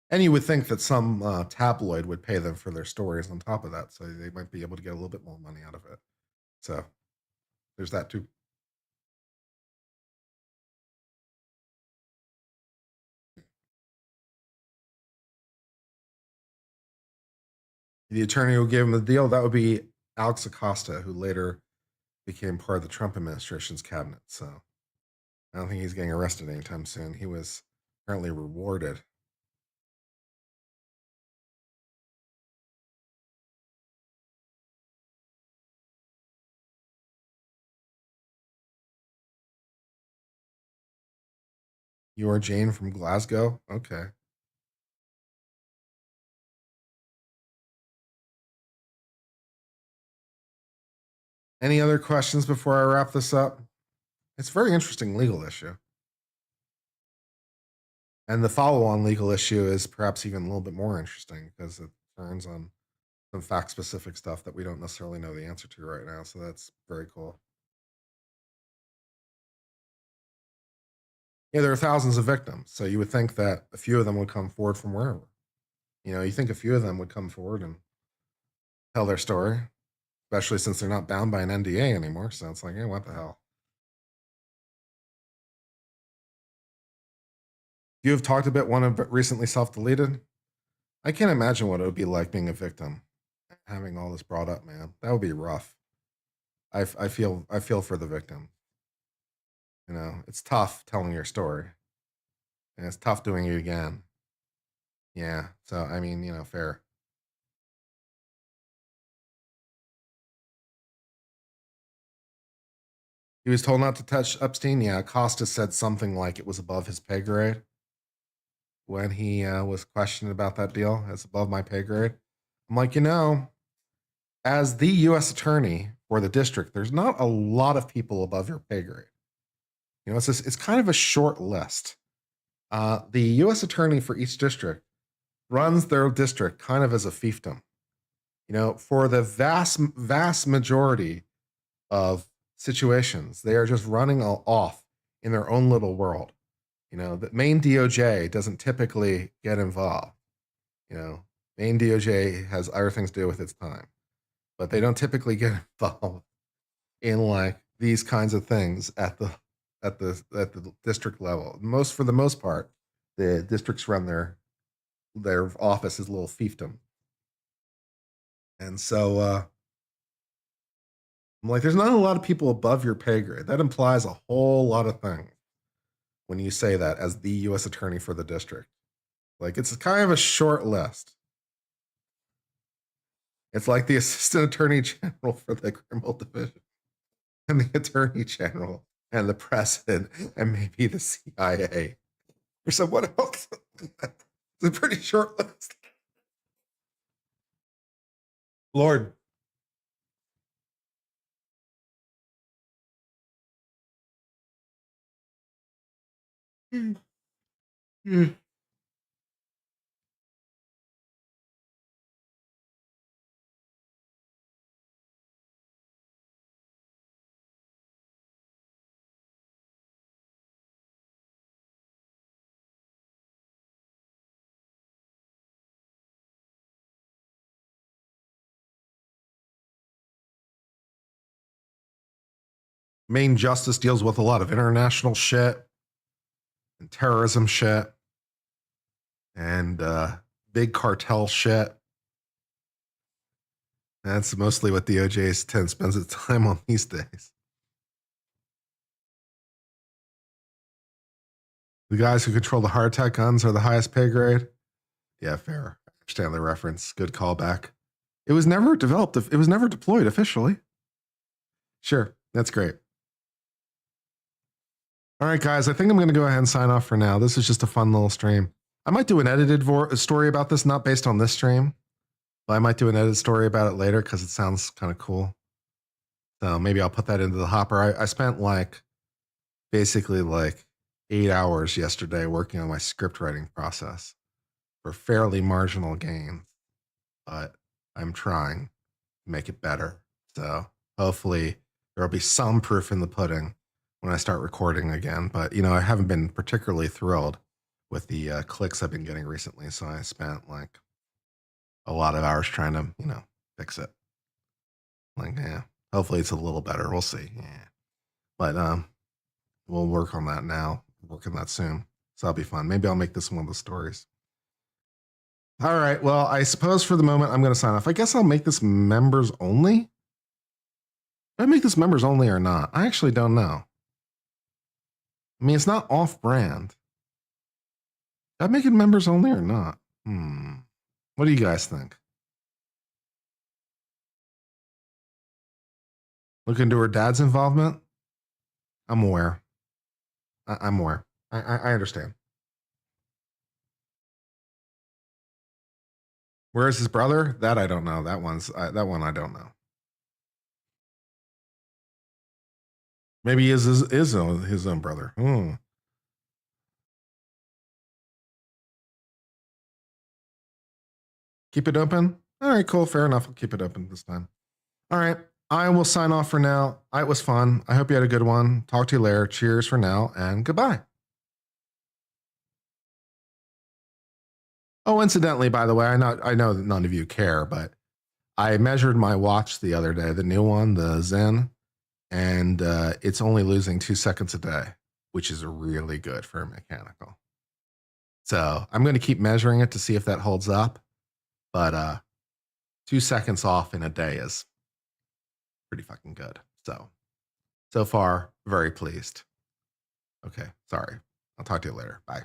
And you would think that some tabloid would pay them for their stories on top of that, so they might be able to get a little bit more money out of it. So there's that too. The attorney who gave him the deal, that would be Alex Acosta, who later became part of the Trump administration's cabinet. So I don't think he's getting arrested anytime soon. He was apparently rewarded. You are Jane from Glasgow? Okay. Any other questions before I wrap this up? It's a very interesting legal issue. And the follow on legal issue is perhaps even a little bit more interesting because it turns on some fact specific stuff that we don't necessarily know the answer to right now. So that's very cool. Yeah, there are thousands of victims. So you would think that a few of them would come forward from wherever. You think a few of them would come forward and tell their story, especially since they're not bound by an NDA anymore. So it's like, yeah, what the hell? You have talked about one of recently self deleted. I can't imagine what it would be like being a victim, having all this brought up, man. That would be rough. I feel for the victim. It's tough telling your story, and it's tough doing it again. Yeah. So I mean, fair. He was told not to touch Epstein. Yeah, Costa said something like it was above his pay grade when he was questioned about that deal. It's above my pay grade. I'm like, as the U.S. attorney for the district, there's not a lot of people above your pay grade. It's kind of a short list. The U.S. attorney for each district runs their district kind of as a fiefdom. For the vast majority of situations, they are just running off in their own little world. The main DOJ doesn't typically get involved. Main DOJ has other things to do with its time, but they don't typically get involved in like these kinds of things at the district level. For the most part, the districts run their office as a little fiefdom, and so I'm like, there's not a lot of people above your pay grade. That implies a whole lot of things when you say that as the U.S. attorney for the district. Like, it's kind of a short list. It's like the assistant attorney general for the criminal division, and the attorney general, and the president, and maybe the CIA or someone else. It's a pretty short list. Lord. Mm. Mm. Main justice deals with a lot of international shit and terrorism shit and big cartel shit. That's mostly what the OJ spends its time on these days. The guys who control the heart attack guns are the highest pay grade. Yeah, fair. I understand the reference. Good callback. It was never developed. It was never deployed officially. Sure, that's great. All right, guys, I think I'm going to go ahead and sign off for now. This is just a fun little stream. I might do an edited story about this, not based on this stream, but I might do an edited story about it later because it sounds kind of cool. So maybe I'll put that into the hopper. I spent basically 8 hours yesterday working on my script writing process for fairly marginal gains, but I'm trying to make it better. So hopefully there'll be some proof in the pudding when I start recording again. But, I haven't been particularly thrilled with the clicks I've been getting recently. So I spent a lot of hours trying to, fix it. Hopefully it's a little better. We'll see. Yeah. But we'll work on that now. Work on that soon. So that'll be fun. Maybe I'll make this one of the stories. All right. Well, I suppose for the moment I'm going to sign off. I guess I'll make this members only. Did I make this members only or not? I actually don't know. I mean, it's not off-brand. Did I make it members only or not? What do you guys think? Look into her dad's involvement? I'm aware. I'm aware. I understand. Where is his brother? That I don't know. That one I don't know. Maybe he is his own brother. Keep it open? All right, cool. Fair enough. I'll keep it open this time. All right. I will sign off for now. It was fun. I hope you had a good one. Talk to you later. Cheers for now and goodbye. Oh, incidentally, by the way, I know that none of you care, but I measured my watch the other day, the new one, the Zen, and it's only losing 2 seconds a day, which is really good for a mechanical. So I'm going to keep measuring it to see if that holds up. But 2 seconds off in a day is pretty fucking good. So far, very pleased. Okay, sorry. I'll talk to you later. Bye.